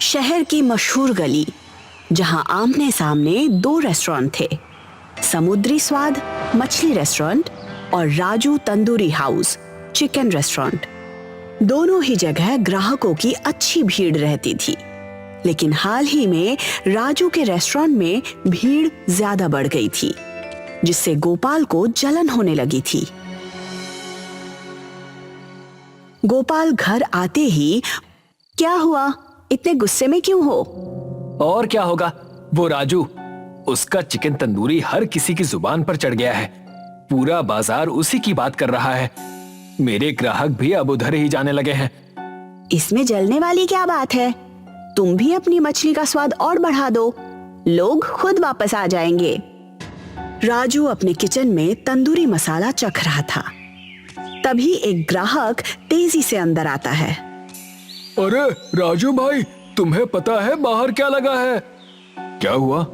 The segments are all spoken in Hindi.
शहर की मशहूर गली जहां आमने सामने दो रेस्टोरेंट थे, समुद्री स्वाद मछली रेस्टोरेंट और Raju tandoori house chicken restaurant. दोनों ही जगह ग्राहकों की अच्छी भीड़ रहती थी, लेकिन हाल ही में राजू के रेस्टोरेंट में भीड़ ज्यादा बढ़ गई थी, जिससे गोपाल को जलन होने लगी थी। गोपाल घर आते ही, क्या हुआ, इतने गुस्से में क्यों हो? और क्या होगा, वो राजू, उसका चिकन तंदूरी हर किसी की जुबान पर चढ़ गया है। पूरा बाजार उसी की बात कर रहा है। मेरे ग्राहक भी अब उधर ही जाने लगे हैं। इसमें जलने वाली क्या बात है? तुम भी अपनी मछली का स्वाद और बढ़ा दो, लोग खुद वापस आ जाएंगे। राजू अपने किचन में तंदूरी मसाला चख रहा था। तभी एक ग्राहक तेजी से अंदर आता है। अरे राजू भाई, तुम्हें पता है बाहर क्या लगा है? क्या हुआ?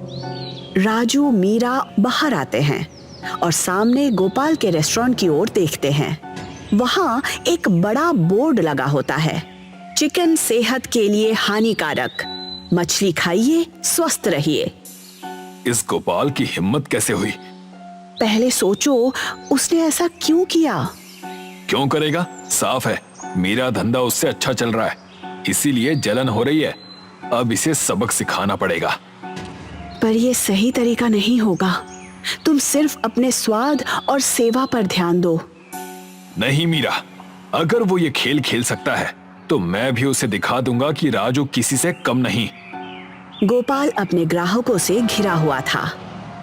राजू मीरा बाहर आते हैं और सामने गोपाल के रेस्टोरेंट की ओर देखते हैं। वहां एक बड़ा बोर्ड लगा होता है, चिकन सेहत के लिए हानिकारक, मछली खाइए स्वस्थ रहिए। इस गोपाल की हिम्मत कैसे हुई? पहले सोचो, उसने ऐसा क्यों किया? क्यों करेगा? साफ है मेरा धंधा उससे अच्छा चल रहा है, इसीलिए जलन हो रही है। अब इसे सबक सिखाना पड़ेगा। पर यह सही तरीका नहीं होगा। तुम सिर्फ अपने स्वाद और सेवा पर ध्यान दो। नहीं मीरा, अगर वो ये खेल खेल सकता है तो मैं भी उसे दिखा दूंगा कि राजू किसी से कम नहीं। गोपाल अपने ग्राहकों से घिरा हुआ था।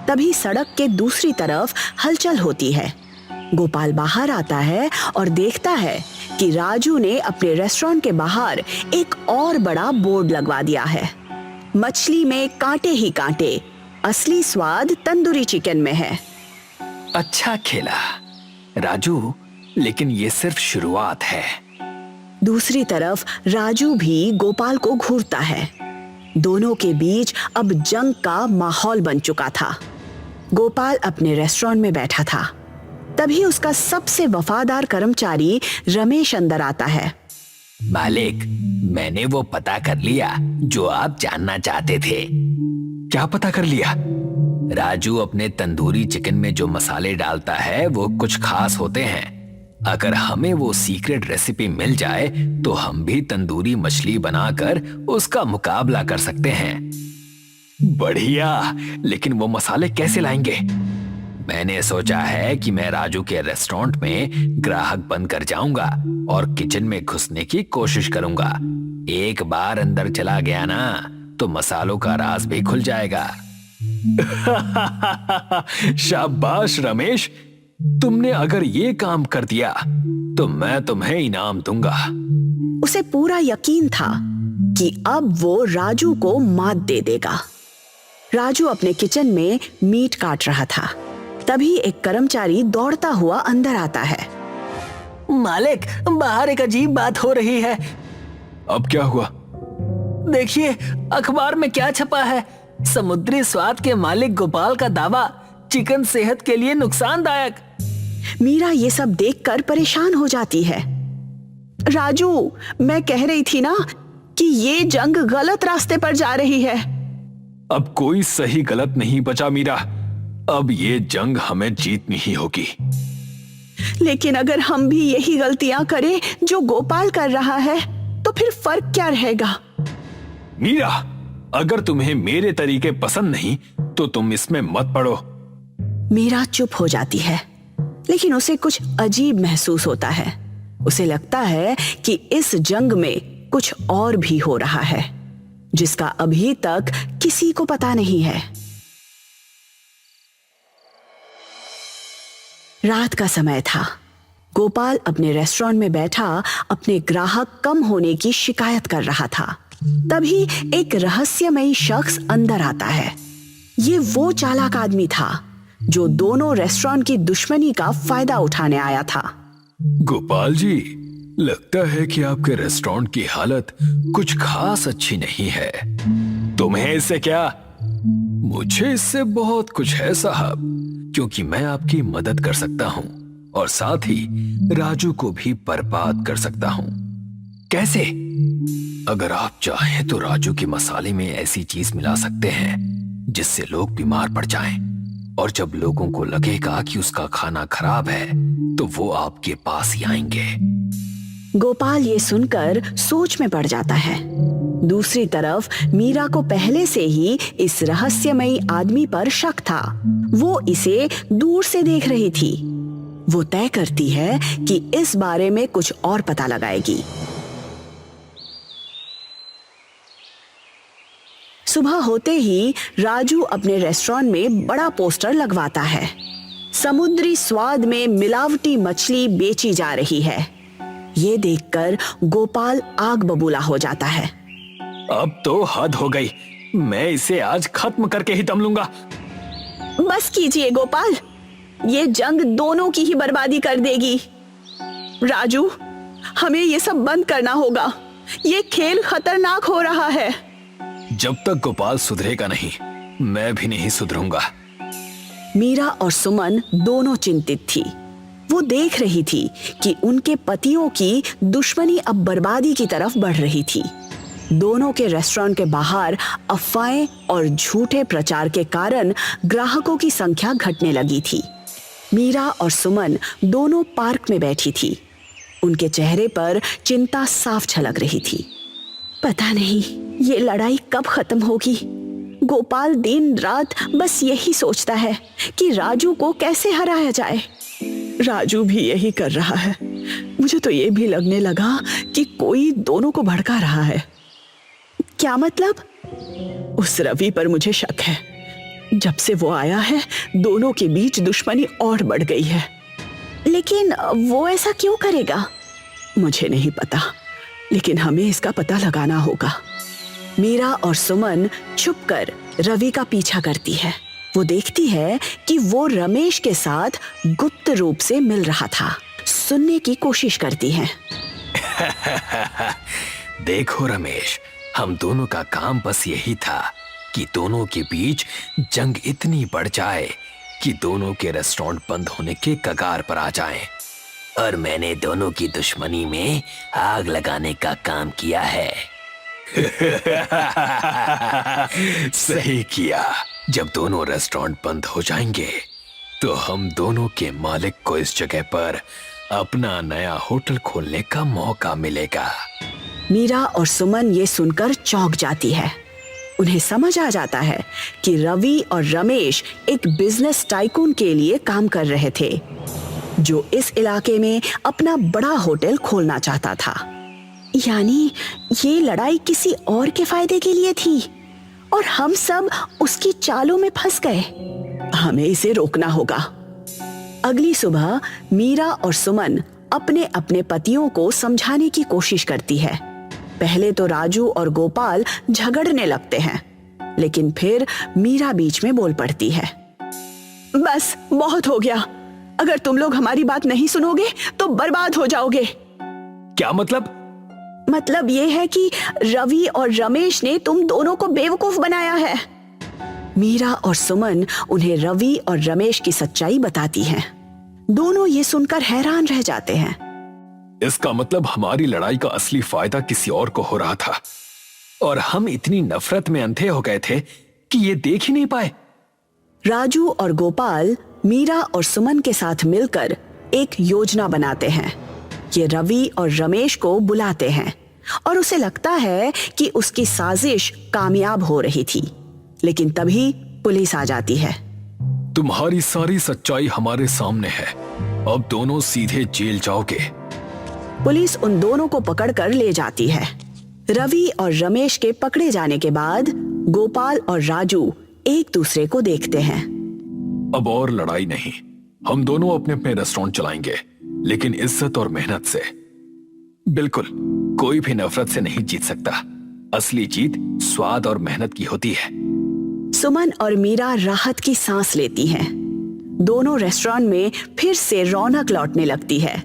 तभी सड़क के दूसरी तरफ हलचल होती है। गोपाल बाहर आता है और देखता है कि राजू ने अपने रेस्टोरेंट के बाहर एक और बड़ा बोर्ड लगवा दिया है। मछली में कांटे ही कांटे, असली स्वाद तंदूरी चिकन में है। अच्छा खेला राजू, लेकिन ये सिर्फ शुरुआत है। दूसरी तरफ राजू भी गोपाल को घूरता है। दोनों के बीच अब जंग का माहौल बन चुका था। गोपाल अपने रेस्टोरेंट में बैठा था। तभी उसका सबसे वफादार कर्मचारी रमेश अंदर आता है। मालिक, मैंने वो पता कर लिया जो आप जानना चाहते थे। क्या पता कर लिया? राजू अपने तंदूरी चिकन में जो मसाले डालता है वो कुछ खास होते हैं। अगर हमें वो सीक्रेट रेसिपी मिल जाए तो हम भी तंदूरी मछली बनाकर उसका मुकाबला कर सकते हैं। बढ़िया, लेकिन वो मसाले कैसे लाएंगे? मैंने सोचा है कि मैं राजू के रेस्टोरेंट में ग्राहक बनकर जाऊंगा और किचन में घुसने की कोशिश करूंगा। एक बार अंदर चला गया ना तो मसालों का राज भी खुल जाएगा। शाबाश रमेश, तुमने अगर ये काम कर दिया तो मैं तुम्हें इनाम दूंगा। उसे पूरा यकीन था कि अब वो राजू को मात दे देगा। राजू अपने किचन में मीट काट रहा था। तभी एक कर्मचारी दौड़ता हुआ अंदर आता है। मालिक, बाहर एक अजीब बात हो रही है। अब क्या हुआ? देखिए, अखबार में क्या छपा है। समुद्री स्वाद के मालिक गोपाल का दावा, चिकन सेहत के लिए नुकसानदायक। मीरा ये सब देखकर परेशान हो जाती है। राजू, मैं कह रही थी ना कि ये जंग गलत रास्ते पर जा रही है। अब कोई सही गलत नहीं बचा मीरा, अब ये जंग हमें जीतनी ही होगी। लेकिन अगर हम भी यही गलतियां करें जो गोपाल कर रहा है तो फिर फर्क क्या रहेगा? मीरा, अगर तुम्हें मेरे तरीके पसंद नहीं तो तुम इसमें मत पड़ो। मीरा चुप हो जाती है, लेकिन उसे कुछ अजीब महसूस होता है। उसे लगता है कि इस जंग में कुछ और भी हो रहा है जिसका अभी तक किसी को पता नहीं है। रात का समय था। गोपाल अपने रेस्टोरेंट में बैठा अपने ग्राहक कम होने की शिकायत कर रहा था। तभी एक रहस्यमयी शख्स अंदर आता है। ये वो चालाक आदमी था जो दोनों रेस्टोरेंट की दुश्मनी का फायदा उठाने आया था। गोपाल जी, लगता है कि आपके रेस्टोरेंट की हालत कुछ खास अच्छी नहीं है। तुम्हें इससे क्या? मुझे इससे बहुत कुछ है साहब, क्योंकि मैं आपकी मदद कर सकता हूं और साथ ही राजू को भी बर्बाद कर सकता हूं। कैसे? अगर आप चाहें तो राजू के मसाले में ऐसी चीज मिला सकते हैं जिससे लोग बीमार पड़ जाएं। और जब लोगों को लगेगा कि उसका खाना खराब है तो वो आपके पास ही आएंगे। गोपाल ये सुनकर सोच में पड़ जाता है। दूसरी तरफ मीरा को पहले से ही इस रहस्यमयी आदमी पर शक था। वो इसे दूर से देख रही थी। वो तय करती है कि इस बारे में कुछ और पता लगाएगी। सुबह होते ही राजू अपने रेस्टोरेंट में बड़ा पोस्टर लगवाता है। समुद्री स्वाद में मिलावटी मछली बेची जा रही है। ये देखकर गोपाल आग बबूला हो जाता है। अब तो हद हो गई, मैं इसे आज खत्म करके ही दम लूंगा। बस कीजिए गोपाल, ये जंग दोनों की ही बर्बादी कर देगी। राजू, हमें ये सब बंद करना होगा। ये खेल खतरनाक हो रहा है। जब तक गोपाल सुधरेगा नहीं, मैं भी नहीं सुधरूंगा। मीरा और सुमन दोनों चिंतित थी। वो देख रही थी कि उनके पतियों की दुश्मनी अब बर्बादी की तरफ बढ़ रही थी। दोनों के रेस्टोरेंट के बाहर अफवाहें और झूठे प्रचार के कारण ग्राहकों की संख्या घटने लगी थी। मीरा और सुमन दोनों पार्क में बैठी थी। उनके चेहरे पर चिंता साफ झलक रही थी। पता नहीं ये लड़ाई कब खत्म होगी। गोपाल दिन रात बस यही सोचता है कि राजू को कैसे हराया जाए। राजू भी यही कर रहा है। मुझे तो ये भी लगने लगा कि कोई दोनों को भड़का रहा है। क्या मतलब? उस रवि पर मुझे शक है। जब से वो आया है, दोनों के बीच दुश्मनी और बढ़ गई है। लेकिन वो ऐसा क्यों करेगा? मुझे नहीं पता, लेकिन हमें इसका पता लगाना होगा। मीरा और सुमन छुपकर रवि का पीछा करती है। वो देखती है कि वो रमेश के साथ गुप्त रूप से मिल रहा था। सुनने की कोशिश करती है। देखो रमेश, हम दोनों का काम बस यही था कि दोनों के बीच जंग इतनी बढ़ जाए कि दोनों के रेस्टोरेंट बंद होने के कगार पर आ जाएं। और मैंने दोनों की दुश्मनी में आग लगाने का काम किया है। सही किया। जब दोनों रेस्टोरेंट बंद हो जाएंगे तो हम दोनों के मालिक को इस जगह पर अपना नया होटल खोलने का मौका मिलेगा। मीरा और सुमन ये सुनकर चौंक जाती है। उन्हें समझ आ जाता है कि रवि और रमेश एक बिजनेस टाइकून के लिए काम कर रहे थे, जो इस इलाके में अपना बड़ा होटल खोलना चाहता था। यानी ये लड़ाई किसी और के फायदे के लिए थी और हम सब उसकी चालों में फंस गए। हमें इसे रोकना होगा। अगली सुबह मीरा और सुमन अपने अपने पतियों को समझाने की कोशिश करती है। पहले तो राजू और गोपाल झगड़ने लगते हैं, लेकिन फिर मीरा बीच में बोल पड़ती है। बस बहुत हो गया। अगर तुम लोग हमारी बात नहीं सुनोगे तो बर्बाद हो जाओगे। क्या मतलब? मतलब ये है कि रवि और रमेश ने तुम दोनों को बेवकूफ बनाया है। मीरा और सुमन उन्हें रवि और रमेश की सच्चाई बताती हैं। दोनों ये सुनकर हैरान रह जाते हैं। इसका मतलब हमारी लड़ाई का असली फायदा किसी और को हो रहा था और हम इतनी नफरत में अंधे हो गए थे कि ये देख ही नहीं पाए। राजू और गोपाल मीरा और सुमन के साथ मिलकर एक योजना बनाते हैं। ये रवि और रमेश को बुलाते हैं और उसे लगता है कि उसकी साजिश कामयाब हो रही थी, लेकिन तभी पुलिस आ जाती है। तुम्हारी सारी सच्चाई हमारे सामने है। अब दोनों सीधे जेल जाओगे। पुलिस उन दोनों को पकड़कर ले जाती है। रवि और रमेश के पकड़े जाने के बाद गोपाल और राजू एक दूसरे को देखते हैं। अब और लड़ाई नहीं। हम दोनों अपने अपने रेस्टोरेंट चलाएंगे, लेकिन इज्जत और मेहनत से। बिल्कुल, कोई भी नफरत से नहीं जीत सकता। असली जीत स्वाद और मेहनत की होती है। सुमन और मीरा राहत की सांस लेती हैं। दोनों रेस्टोरेंट में फिर से रौनक लौटने लगती है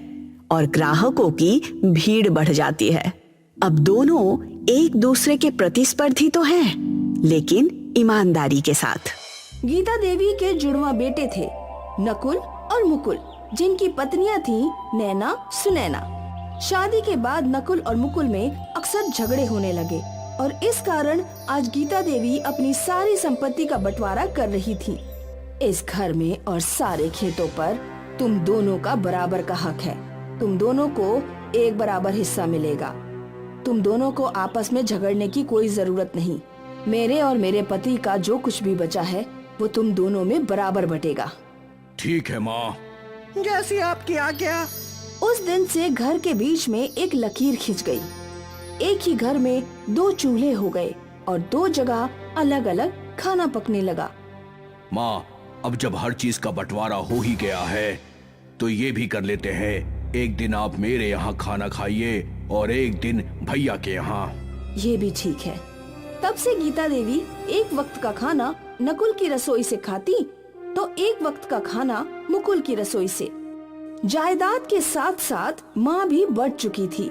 और ग्राहकों की भीड़ बढ़ जाती है। अब दोनों एक दूसरे के प्रतिस्पर्धी तो हैं, लेकिन ईमानदारी के साथ। गीता देवी के जुड़वा बेटे थे, नकुल और मुकुल, जिनकी पत्नियां थीं नैना सुनैना। शादी के बाद नकुल और मुकुल में अक्सर झगड़े होने लगे और इस कारण आज गीता देवी अपनी सारी संपत्ति का बंटवारा कर रही थी। इस घर में और सारे खेतों पर तुम दोनों का बराबर का हक है। तुम दोनों को एक बराबर हिस्सा मिलेगा। तुम दोनों को आपस में झगड़ने की कोई जरूरत नहीं। मेरे और मेरे पति का जो कुछ भी बचा है वो तुम दोनों में बराबर बटेगा। ठीक है माँ। जैसी आपकी आज्ञा। उस दिन से घर के बीच में एक लकीर खिंच गई। एक ही घर में 2 चूल्हे हो गए और 2 जगह अलग अलग खाना पकने लगा। माँ, अब जब हर चीज का बंटवारा हो ही गया है तो ये भी कर लेते हैं। एक दिन आप मेरे यहाँ खाना खाइए और एक दिन भैया के यहाँ। ये भी ठीक है। तब से गीता देवी एक वक्त का खाना नकुल की रसोई से खाती तो एक वक्त का खाना मुकुल की रसोई से। जायदाद के साथ साथ माँ भी बढ़ चुकी थी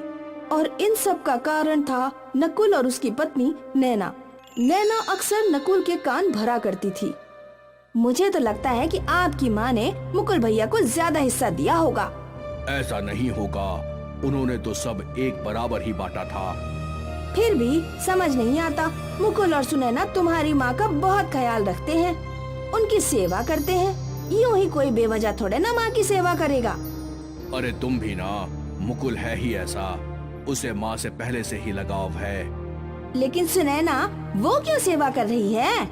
और इन सब का कारण था नकुल और उसकी पत्नी नैना। नैना अक्सर नकुल के कान भरा करती थी। मुझे तो लगता है कि आपकी माँ ने मुकुल भैया को ज्यादा हिस्सा दिया होगा। ऐसा नहीं होगा, उन्होंने तो सब एक बराबर ही बांटा था। फिर भी समझ नहीं आता, मुकुल और सुनैना तुम्हारी माँ का बहुत ख्याल रखते हैं, उनकी सेवा करते हैं। यूं ही कोई बेवजह थोड़े ना माँ की सेवा करेगा। अरे तुम भी ना, मुकुल है ही ऐसा, उसे माँ से पहले से ही लगाव है। लेकिन सुनैना वो क्यों सेवा कर रही है?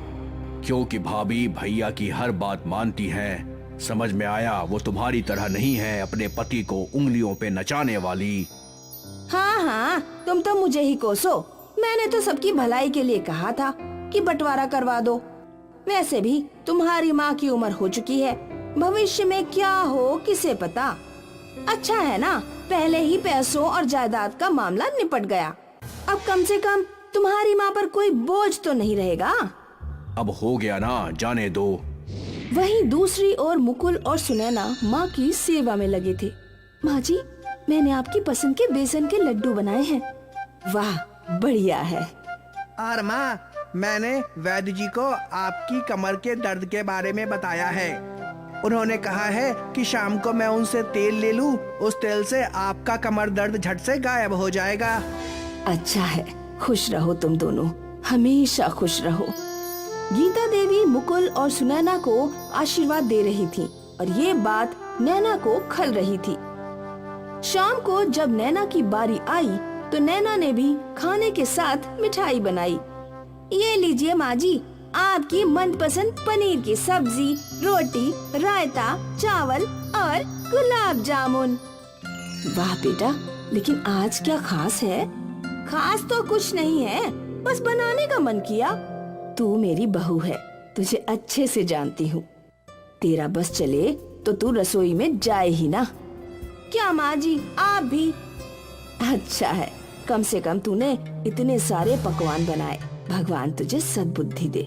क्योंकि भाभी भैया की हर बात मानती है। समझ में आया, वो तुम्हारी तरह नहीं है अपने पति को उंगलियों पे नचाने वाली। हाँ हाँ, तुम तो मुझे ही कोसो। मैंने तो सबकी भलाई के लिए कहा था कि बंटवारा करवा दो। वैसे भी तुम्हारी माँ की उम्र हो चुकी है, भविष्य में क्या हो किसे पता। अच्छा है ना, पहले ही पैसों और जायदाद का मामला निपट गया। अब कम से कम तुम्हारी माँ पर कोई बोझ तो नहीं रहेगा। अब हो गया ना, जाने दो। वहीं दूसरी ओर मुकुल और सुनैना माँ की सेवा में लगे थे। माँ जी, मैंने आपकी पसंद के बेसन के लड्डू बनाए हैं। वाह, बढ़िया है। और माँ, मैंने वैद्य जी को आपकी कमर के दर्द के बारे में बताया है। उन्होंने कहा है कि शाम को मैं उनसे तेल ले लूं, उस तेल से आपका कमर दर्द झट से गायब हो जाएगा। अच्छा है, खुश रहो तुम दोनों, हमेशा खुश रहो। गीता देवी मुकुल और सुनैना को आशीर्वाद दे रही थी और ये बात नैना को खल रही थी। शाम को जब नैना की बारी आई तो नैना ने भी खाने के साथ मिठाई बनाई। ये लीजिए माँ जी, आपकी मनपसंद पनीर की सब्जी, रोटी, रायता, चावल और गुलाब जामुन। वाह बेटा, लेकिन आज क्या खास है? खास तो कुछ नहीं है, बस बनाने का मन किया। तू मेरी बहू है, तुझे अच्छे से जानती हूँ। तेरा बस चले तो तू रसोई में जाए ही ना। क्या माँ जी, आप भी? अच्छा है, कम से कम तूने इतने सारे पकवान बनाए। भगवान तुझे सद्बुद्धि दे।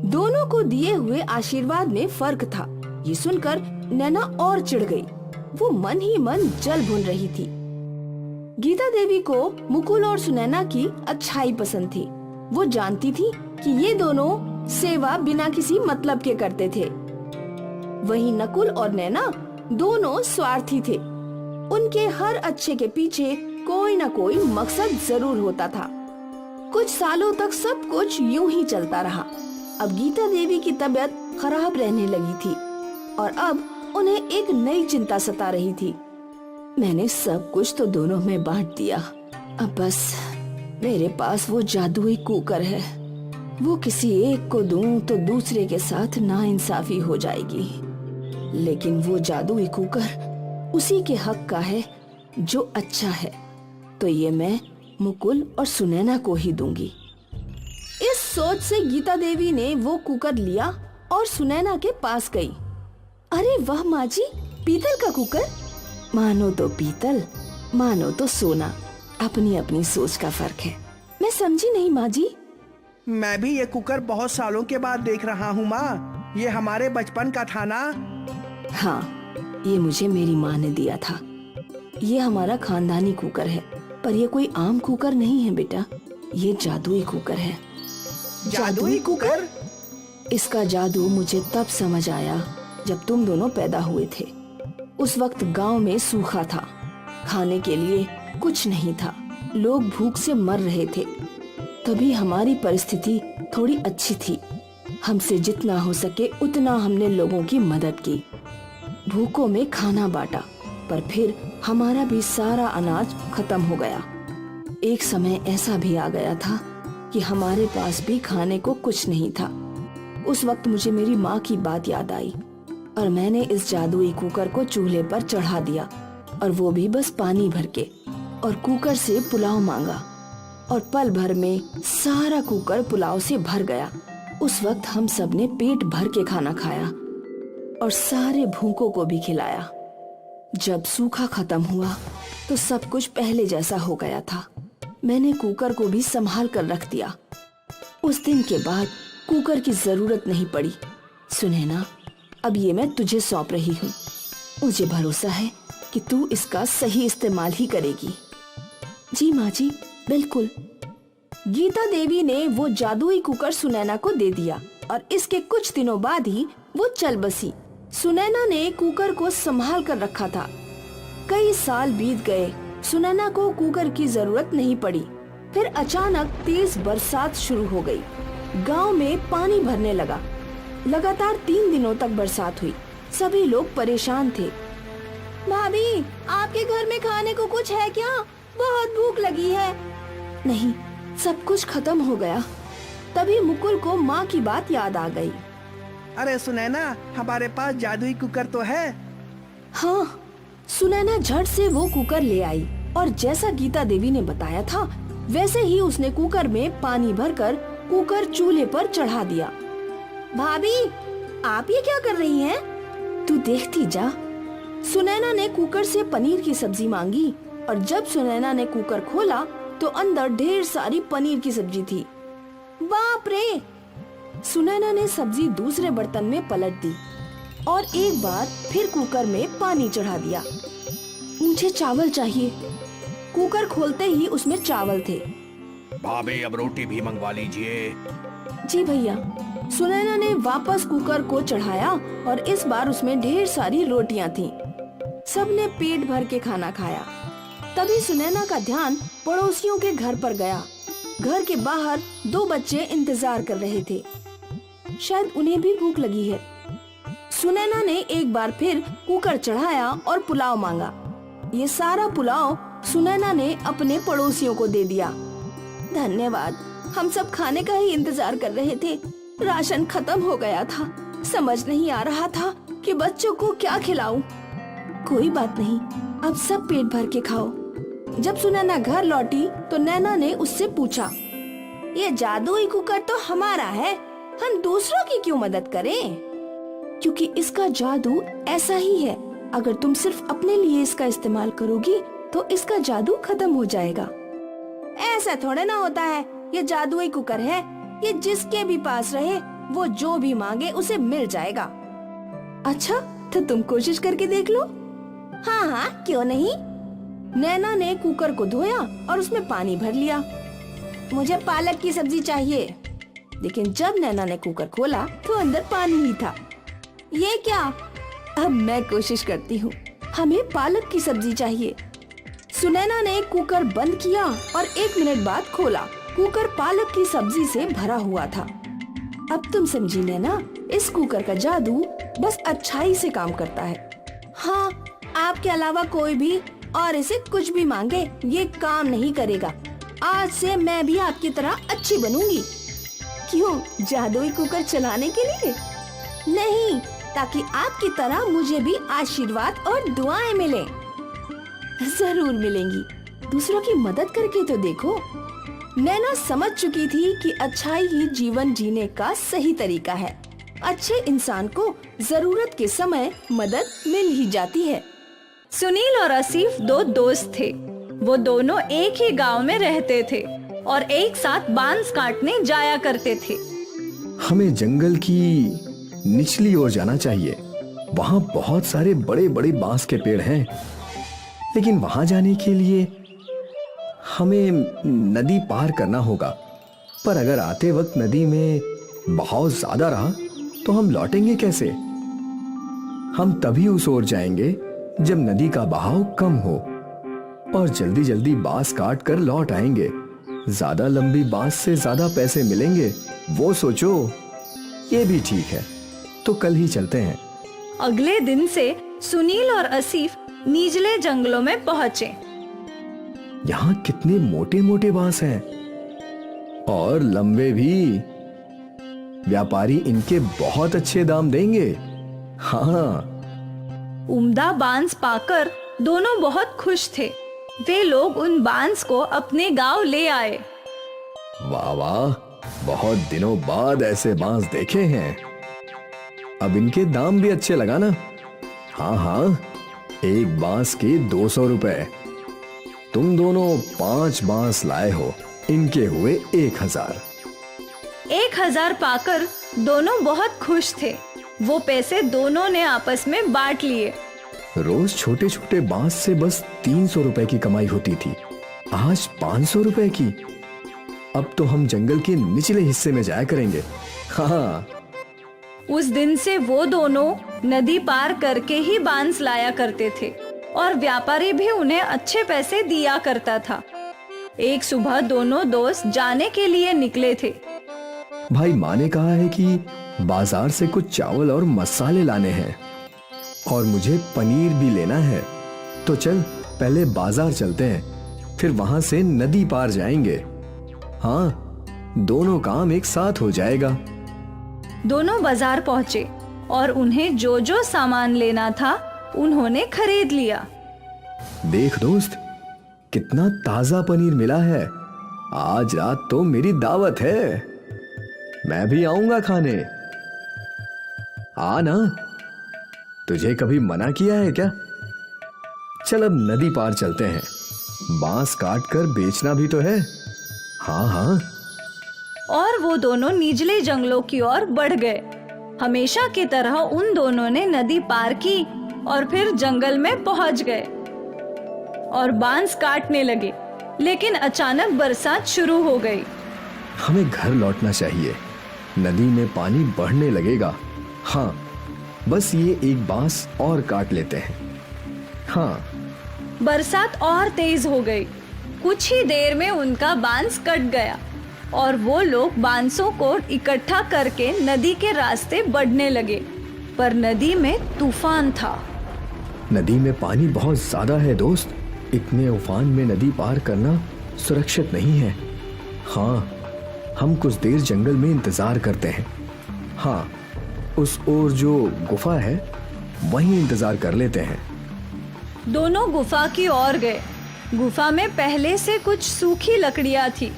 दोनों को दिए हुए आशीर्वाद में फर्क था। ये सुनकर नैना और चिढ़ गई। वो मन ही मन जल भून रही थी। गीता देवी को मुकुल और सुनैना की अच्छाई पसंद थी। वो जानती थी कि ये दोनों सेवा बिना किसी मतलब के करते थे। वहीं नकुल और नैना दोनों स्वार्थी थे। उनके हर अच्छे के पीछे कोई न कोई मकसद जरूर होता था। कुछ सालों तक सब कुछ यूं ही चलता रहा। अब गीता देवी की तबीयत खराब रहने लगी थी और अब उन्हें एक नई चिंता सता रही थी। मैंने सब कुछ तो दोनों में बांट दिया, अब बस मेरे पास वो जादुई कुकर है। वो किसी एक को दूं तो दूसरे के साथ नाइंसाफी हो जाएगी। लेकिन वो जादुई कुकर उसी के हक का है जो अच्छा है, तो ये मैं मुकुल और सुनैना को ही दूंगी। इस सोच से गीता देवी ने वो कुकर लिया और सुनैना के पास गई। अरे वाह माँ जी, पीतल का कुकर। मानो तो पीतल, मानो तो सोना, अपनी अपनी सोच का फर्क है। मैं समझी नहीं माँ जी। मैं भी ये कुकर बहुत सालों के बाद देख रहा हूँ माँ। ये हमारे बचपन का था ना? हाँ, ये मुझे मेरी माँ ने दिया था। ये हमारा खानदानी कुकर है, पर ये कोई आम कुकर नहीं है बेटा, ये जादुई कुकर है। जादुई कुकर? इसका जादू मुझे तब समझ आया जब तुम दोनों पैदा हुए थे। उस वक्त गांव में सूखा था खाने के लिए कुछ नहीं था। लोग भूख से मर रहे थे। तभी हमारी परिस्थिति थोड़ी अच्छी थी। हमसे जितना हो सके उतना हमने लोगों की मदद की। भूखों में खाना बांटा, पर फिर हमारा भी सारा अनाज खत्म हो गया। एक समय ऐसा भी आ गया था कि हमारे पास भी खाने को कुछ नहीं था। उस वक्त मुझे मेरी माँ की बात याद आई और मैंने इस जादुई कुकर को चूल्हे पर चढ़ा दिया, और वो भी बस पानी भर के, और कुकर से पुलाव मांगा, और पल भर में सारा कुकर पुलाव से भर गया। उस वक्त हम सब ने पेट भर के खाना खाया और सारे भूखों को भी खिलाया। जब सूखा खत्म हुआ तो सब कुछ पहले जैसा हो गया था। मैंने कुकर को भी संभाल कर रख दिया। उस दिन के बाद कुकर की जरूरत नहीं पड़ी। सुनैना, अब ये मैं तुझे सौंप रही हूँ। मुझे भरोसा है कि तू इसका सही इस्तेमाल ही करेगी। जी माँ जी, बिल्कुल। गीता देवी ने वो जादुई कुकर सुनैना को दे दिया और इसके कुछ दिनों बाद ही वो चल बसी। सुनैना ने कुकर को संभाल कर रखा था। कई साल बीत गए, सुनैना को कुकर की जरूरत नहीं पड़ी। फिर अचानक तेज बरसात शुरू हो गई। गांव में पानी भरने लगा। लगातार 3 दिनों तक बरसात हुई। सभी लोग परेशान थे। भाभी, आपके घर में खाने को कुछ है क्या? बहुत भूख लगी है। नहीं, सब कुछ खत्म हो गया। तभी मुकुल को माँ की बात याद आ गई। अरे सुनैना, हमारे पास जादुई कुकर तो है। हाँ, सुनैना झट से वो कुकर ले आई और जैसा गीता देवी ने बताया था वैसे ही उसने कुकर में पानी भरकर कुकर चूल्हे पर चढ़ा दिया। भाभी, आप ये क्या कर रही हैं? तू देखती जा। सुनैना ने कुकर से पनीर की सब्जी मांगी और जब सुनैना ने कुकर खोला तो अंदर ढेर सारी पनीर की सब्जी थी। बाप रे! सुनैना ने सब्जी दूसरे बर्तन में पलट दी और एक बार फिर कुकर में पानी चढ़ा दिया। मुझे चावल चाहिए। कुकर खोलते ही उसमें चावल थे। भाभी, अब रोटी भी मंगवा लीजिए। जी भैया। सुनैना ने वापस कुकर को चढ़ाया और इस बार उसमें ढेर सारी रोटियां थीं। सबने पेट भर के खाना खाया। तभी सुनैना का ध्यान पड़ोसियों के घर पर गया। घर के बाहर 2 बच्चे इंतजार कर रहे थे। शायद उन्हें भी भूख लगी है। सुनैना ने एक बार फिर कुकर चढ़ाया और पुलाव मांगा। ये सारा पुलाव सुनैना ने अपने पड़ोसियों को दे दिया। धन्यवाद, हम सब खाने का ही इंतजार कर रहे थे। राशन खत्म हो गया था। समझ नहीं आ रहा था कि बच्चों को क्या खिलाऊं। कोई बात नहीं, अब सब पेट भर के खाओ। जब सुनैना घर लौटी तो नैना ने उससे पूछा, ये जादुई कुकर तो हमारा है, हम दूसरों की क्यों मदद करें? क्योंकि इसका जादू ऐसा ही है। अगर तुम सिर्फ अपने लिए इसका इस्तेमाल करोगी तो इसका जादू खत्म हो जाएगा। ऐसा थोड़ा ना होता है। ये जादुई कुकर है, ये जिसके भी पास रहे वो जो भी मांगे उसे मिल जाएगा। अच्छा, तो तुम कोशिश करके देख लो। हाँ हाँ, क्यों नहीं। नैना ने कुकर को धोया और उसमें पानी भर लिया। मुझे पालक की सब्जी चाहिए। लेकिन जब नैना ने कुकर खोला तो अंदर पानी ही था। ये क्या? अब मैं कोशिश करती हूँ। हमें पालक की सब्जी चाहिए। सुनैना ने कुकर बंद किया और 1 मिनट बाद खोला। कुकर पालक की सब्जी से भरा हुआ था। अब तुम समझी नैना, इस कुकर का जादू बस अच्छाई से काम करता है। हाँ, आपके अलावा कोई भी और इसे कुछ भी मांगे ये काम नहीं करेगा। आज से मैं भी आपकी तरह अच्छी बनूंगी। क्यों, जादुई कुकर चलाने के लिए? नहीं, ताकि आपकी तरह मुझे भी आशीर्वाद और दुआएं मिले। जरूर मिलेंगी। दूसरों की मदद करके तो देखो। नैना समझ चुकी थी कि अच्छाई ही जीवन जीने का सही तरीका है। अच्छे इंसान को जरूरत के समय मदद मिल ही जाती है। सुनील और आसिफ 2 दोस्त थे। वो दोनों एक ही गांव में रहते थे और एक साथ बांस काटने जाया करते थे। हमें जंगल की निचली ओर जाना चाहिए। वहाँ बहुत सारे बड़े बड़े बांस के पेड़ हैं। लेकिन वहाँ जाने के लिए हमें नदी पार करना होगा। पर अगर आते वक्त नदी में बहाव ज्यादा रहा तो हम लौटेंगे कैसे? हम तभी उस ओर जाएंगे जब नदी का बहाव कम हो। और जल्दी जल्दी बांस काट कर लौट आएंगे। ज्यादा लंबी बांस से ज्यादा पैसे मिलेंगे, वो सोचो। ये भी ठीक है, तो कल ही चलते हैं। अगले दिन से सुनील और आसिफ निचले जंगलों में पहुंचे। यहाँ कितने मोटे मोटे बांस हैं और लंबे भी। व्यापारी इनके बहुत अच्छे दाम देंगे। हाँ, उम्दा बांस पाकर दोनों बहुत खुश थे। वे लोग उन बांस को अपने गांव ले आए। वाह वाह, बहुत दिनों बाद ऐसे बांस देखे हैं। अब इनके दाम भी अच्छे लगाना। हाँ हाँ, एक बांस के 200 रुपए। तुम दोनों 5 बांस लाए हो, इनके हुए 1000। 1000 पाकर दोनों बहुत खुश थे। वो पैसे दोनों ने आपस में बांट लिए। रोज छोटे छोटे बांस से बस 300 रुपए की कमाई होती थी, आज 500 रुपए की। अब तो हम जंगल के निचले हिस्से में जाया करेंगे। हाँ, उस दिन से वो दोनों नदी पार करके ही बांस लाया करते थे और व्यापारी भी उन्हें अच्छे पैसे दिया करता था। एक सुबह दोनों दोस्त जाने के लिए निकले थे। भाई, माँ ने कहा है कि बाजार से कुछ चावल और मसाले लाने हैं और मुझे पनीर भी लेना है। तो चल पहले बाजार चलते हैं, फिर वहां से नदी पार जाएंगे। हाँ, दोनों काम एक साथ हो जाएगा। दोनों बाजार पहुंचे और उन्हें जो जो सामान लेना था उन्होंने खरीद लिया। देख दोस्त, कितना ताजा पनीर मिला है। आज रात तो मेरी दावत है, मैं भी आऊंगा खाने। आ ना, तुझे कभी मना किया है क्या? चल अब नदी पार चलते हैं, बांस काट कर बेचना भी तो है। हाँ हाँ। और वो दोनों निचले जंगलों की ओर बढ़ गए। हमेशा की तरह उन दोनों ने नदी पार की और फिर जंगल में पहुंच गए और बांस काटने लगे। लेकिन अचानक बरसात शुरू हो गई। हमें घर लौटना चाहिए, नदी में पानी बढ़ने लगेगा। हाँ, बस ये एक बांस और काट लेते हैं। हाँ। बरसात और तेज हो गई। कुछ ही देर में उनका बांस कट गया और वो लोग बांसों को इकट्ठा करके नदी के रास्ते बढ़ने लगे। पर नदी में तूफान था। नदी में पानी बहुत ज्यादा है दोस्त। इतने उफान में नदी पार करना सुरक्षित नहीं है। हाँ, हम कुछ देर जंगल में इंतजार करते हैं। हाँ, उस ओर जो गुफा है वहीं इंतजार कर लेते हैं। दोनों गुफा की ओर गए। गुफा में पहले से कुछ सूखी लकड़ियां थी।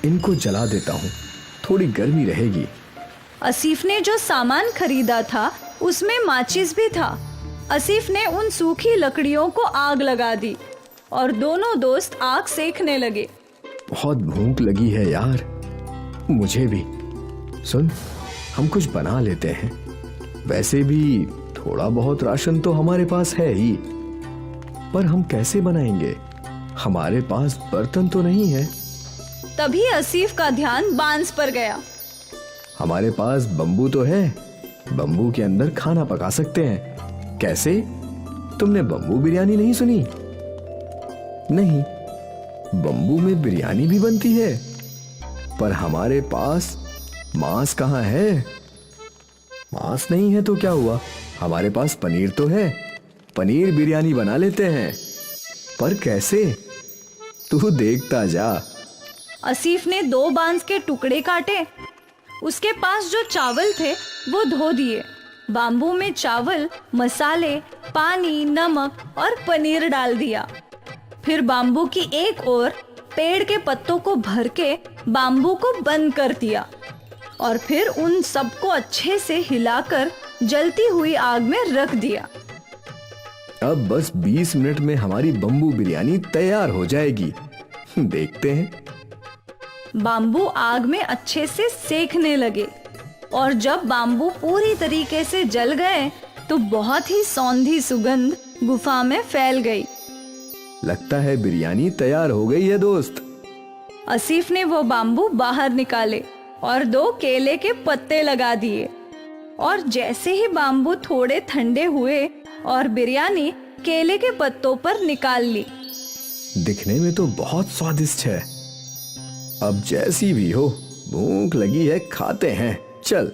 इनको जला देता हूँ, थोड़ी गर्मी रहेगी। आसिफ ने जो सामान खरीदा था उसमें माचिस भी था। आसिफ ने उन सूखी लकड़ियों को आग लगा दी और दोनों दोस्त आग सेकने लगे। बहुत भूख लगी है यार, मुझे भी। सुन, हम कुछ बना लेते हैं। वैसे भी थोड़ा बहुत राशन तो हमारे पास है ही, पर हम कैसे बनाएंगे? हमारे पास बर्तन तो नहीं है। तभी आसिफ का ध्यान बांस पर गया। हमारे पास बम्बू तो है, बम्बू के अंदर खाना पका सकते हैं। कैसे? तुमने बम्बू बिरयानी नहीं सुनी? नहीं, बम्बू में बिरयानी भी बनती है, पर हमारे पास मांस कहाँ है? मांस नहीं है तो क्या हुआ, हमारे पास पनीर तो है। पनीर बिरयानी बना लेते हैं। पर कैसे? तू देखता जा। आसिफ ने 2 बांस के टुकड़े काटे। उसके पास जो चावल थे वो धो दिए। बाम्बू में चावल, मसाले, पानी, नमक और पनीर डाल दिया। फिर बाम्बू की एक ओर पेड़ के पत्तों को भर के बाम्बू को बंद कर दिया और फिर उन सबको अच्छे से हिलाकर जलती हुई आग में रख दिया। अब बस 20 मिनट में हमारी बम्बू बिरयानी तैयार हो जाएगी। देखते हैं। बाम्बू आग में अच्छे से सेकने लगे और जब बाम्बू पूरी तरीके से जल गए तो बहुत ही सौंधी सुगंध गुफा में फैल गई। लगता है बिरयानी तैयार हो गई है दोस्त। आसिफ ने वो बाम्बू बाहर निकाले और 2 केले के पत्ते लगा दिए और जैसे ही बाम्बू थोड़े ठंडे हुए और बिरयानी केले के पत्तों पर निकाल ली। दिखने में तो बहुत स्वादिष्ट है। अब जैसी भी हो, भूख लगी है, खाते हैं, चल।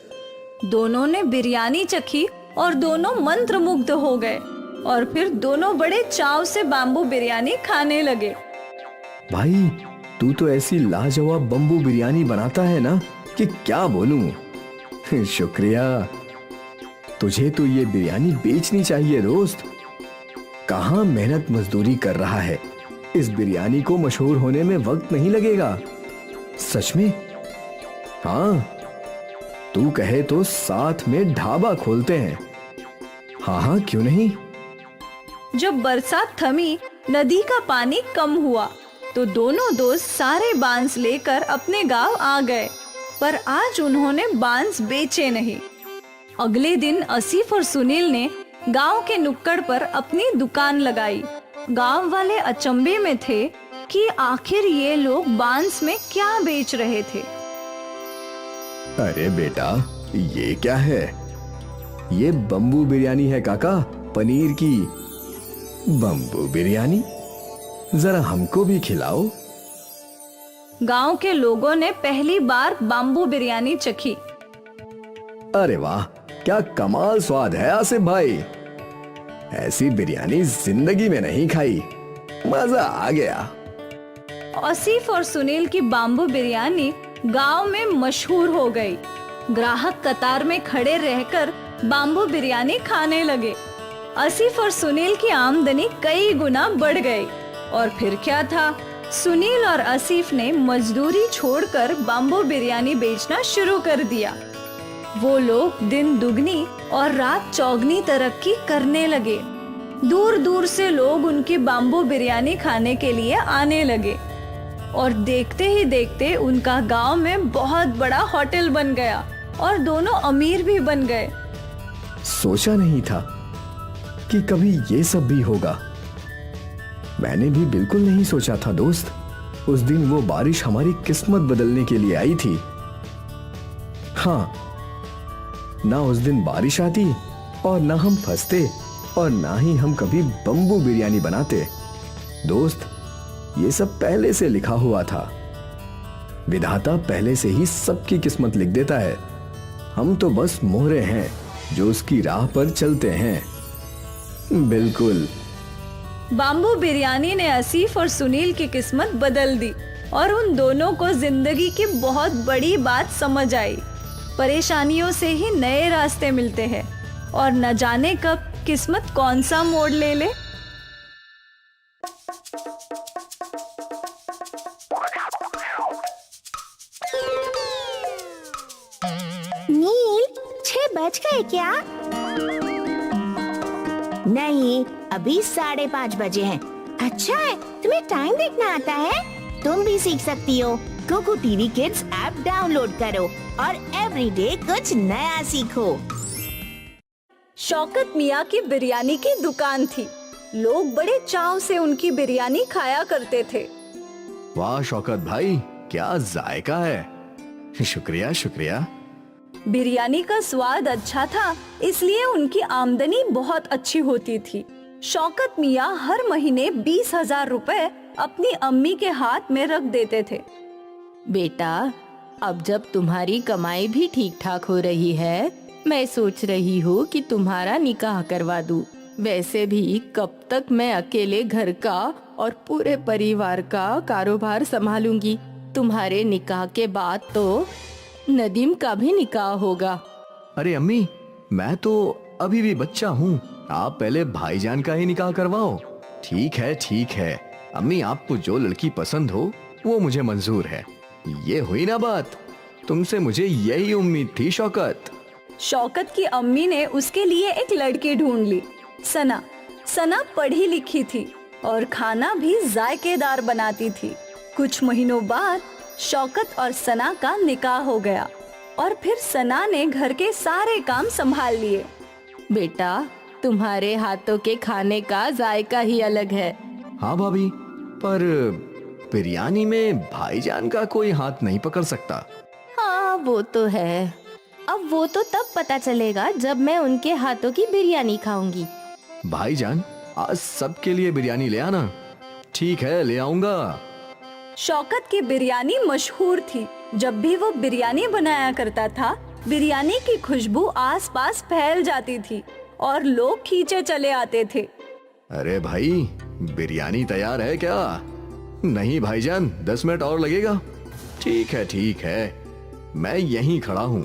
दोनों ने बिरयानी चखी और दोनों मंत्रमुग्ध हो गए और फिर दोनों बड़े चाव से बाम्बू बिरयानी खाने लगे। भाई, तू तो ऐसी लाजवाब बम्बू बिरयानी बनाता है ना कि क्या बोलूं। शुक्रिया। तुझे तो ये बिरयानी बेचनी चाहिए दोस्त। कहाँ मेहनत मजदूरी कर रहा है, इस बिरयानी को मशहूर होने में वक्त नहीं लगेगा। सच में? हाँ, तू कहे तो साथ में ढाबा खोलते हैं। हाँ हाँ, क्यों नहीं। जब बरसात थमी, नदी का पानी कम हुआ तो दोनों दोस्त सारे बांस लेकर अपने गांव आ गए, पर आज उन्होंने बांस बेचे नहीं। अगले दिन आसिफ और सुनील ने गांव के नुक्कड़ पर अपनी दुकान लगाई। गांव वाले अचंभे में थे कि आखिर ये लोग बांस में क्या बेच रहे थे। अरे बेटा, ये क्या है? ये बम्बू बिरयानी है काका, पनीर की। बम्बू बिरयानी? जरा हमको भी खिलाओ। गांव के लोगों ने पहली बार बाम्बू बिरयानी चखी। अरे वाह, क्या कमाल स्वाद है आसिफ भाई। ऐसी बिरयानी जिंदगी में नहीं खाई, मजा आ गया। आसिफ और सुनील की बाम्बू बिरयानी गांव में मशहूर हो गई। ग्राहक कतार में खड़े रहकर बाम्बू बिरयानी खाने लगे। आसिफ और सुनील की आमदनी कई गुना बढ़ गई। और फिर क्या था, सुनील और आसिफ ने मजदूरी छोड़कर बाम्बू बिरयानी बेचना शुरू कर दिया। वो लोग दिन दुगनी और रात चौगनी तरक्की करने लगे। दूर दूर से लोग उनकी बाम्बू बिरयानी खाने के लिए आने लगे और देखते ही देखते उनका गांव में बहुत बड़ा होटल बन गया और दोनों अमीर भी बन गए। सोचा नहीं था कि कभी ये सब भी होगा। मैंने भी बिल्कुल नहीं सोचा था दोस्त। उस दिन वो बारिश हमारी किस्मत बदलने के लिए आई थी। हाँ, ना उस दिन बारिश आती और ना हम फंसते और ना ही हम कभी बम्बू बिरयानी बनाते। दोस्त, ये सब पहले से लिखा हुआ था। विधाता पहले से ही सबकी किस्मत लिख देता है। हम तो बस मोहरे हैं जो उसकी राह पर चलते हैं। बिल्कुल। बाम्बू बिरयानी ने आसिफ और सुनील की किस्मत बदल दी और उन दोनों को जिंदगी की बहुत बड़ी बात समझ आई। परेशानियों से ही नए रास्ते मिलते हैं और न जाने कब किस्मत कौन सा मोड़ ले ले। नील, 6 बज गए क्या? नहीं, अभी 5:30 बजे हैं। अच्छा है, तुम्हें टाइम देखना आता है। तुम भी सीख सकती हो। Kuku TV kids app download करो और एवरीडे कुछ नया सीखो। शौकत मियाँ की बिरयानी की दुकान थी। लोग बड़े चाव से उनकी बिरयानी खाया करते थे। वाह शौकत भाई, क्या जायका है। शुक्रिया शुक्रिया। बिरयानी का स्वाद अच्छा था, इसलिए उनकी आमदनी बहुत अच्छी होती थी। शौकत मियाँ हर महीने 20,000 रुपए अपनी अम्मी के हाथ में रख देते थे। बेटा, अब जब तुम्हारी कमाई भी ठीक ठाक हो रही है, मैं सोच रही हूँ कि तुम्हारा निकाह करवा दूँ। वैसे भी कब तक मैं अकेले घर का और पूरे परिवार का कारोबार संभालूंगी। तुम्हारे निकाह के बाद तो नदीम का भी निकाह होगा। अरे अम्मी, मैं तो अभी भी बच्चा हूँ। आप पहले भाईजान का ही निकाह करवाओ। ठीक है ठीक है अम्मी, आपको जो लड़की पसंद हो वो मुझे मंजूर है। ये हुई ना बात। तुमसे मुझे यही उम्मीद थी शौकत। शौकत की अम्मी ने उसके लिए एक लड़की ढूंढ ली, सना। सना पढ़ी लिखी थी और खाना भी जायकेदार बनाती थी। कुछ महीनों बाद शौकत और सना का निकाह हो गया और फिर सना ने घर के सारे काम संभाल लिए। बेटा, तुम्हारे हाथों के खाने का जायका ही अलग है। हाँ भाभी, पर बिरयानी में भाईजान का कोई हाथ नहीं पकड़ सकता। हाँ, वो तो है। अब वो तो तब पता चलेगा जब मैं उनके हाथों की बिरयानी खाऊंगी। भाईजान, आज सबके लिए बिरयानी ले आना। ठीक है, ले आऊंगा। शौकत की बिरयानी मशहूर थी। जब भी वो बिरयानी बनाया करता था, बिरयानी की खुशबू आसपास फैल जाती थी और लोग खींचे चले आते थे। अरे भाई, बिरयानी तैयार है क्या? नहीं भाईजान, 10 मिनट और लगेगा। ठीक है, मैं यहीं खड़ा हूँ।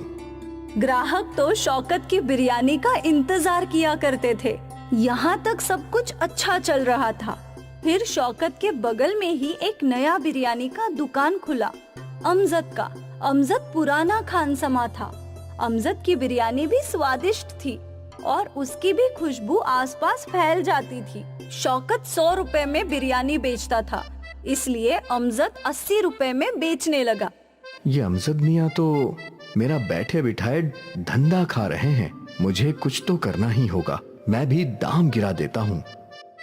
ग्राहक तो शौकत की बिरयानी का इंतजार किया करते थे। यहाँ तक सब कुछ अच्छा चल रहा था। फिर शौकत के बगल में ही एक नया बिरयानी का दुकान खुला, अमजद का। अमजद पुराना खानसमा था। अमजद की बिरयानी भी स्वादिष्ट थी और उसकी भी खुशबू आसपास फैल जाती थी। शौकत 100 रुपए में बिरयानी बेचता था, इसलिए अमजद 80 रुपए में बेचने लगा। ये अमजद मियाँ तो मेरा बैठे बिठाए धंधा खा रहे हैं। मुझे कुछ तो करना ही होगा। मैं भी दाम गिरा देता हूँ।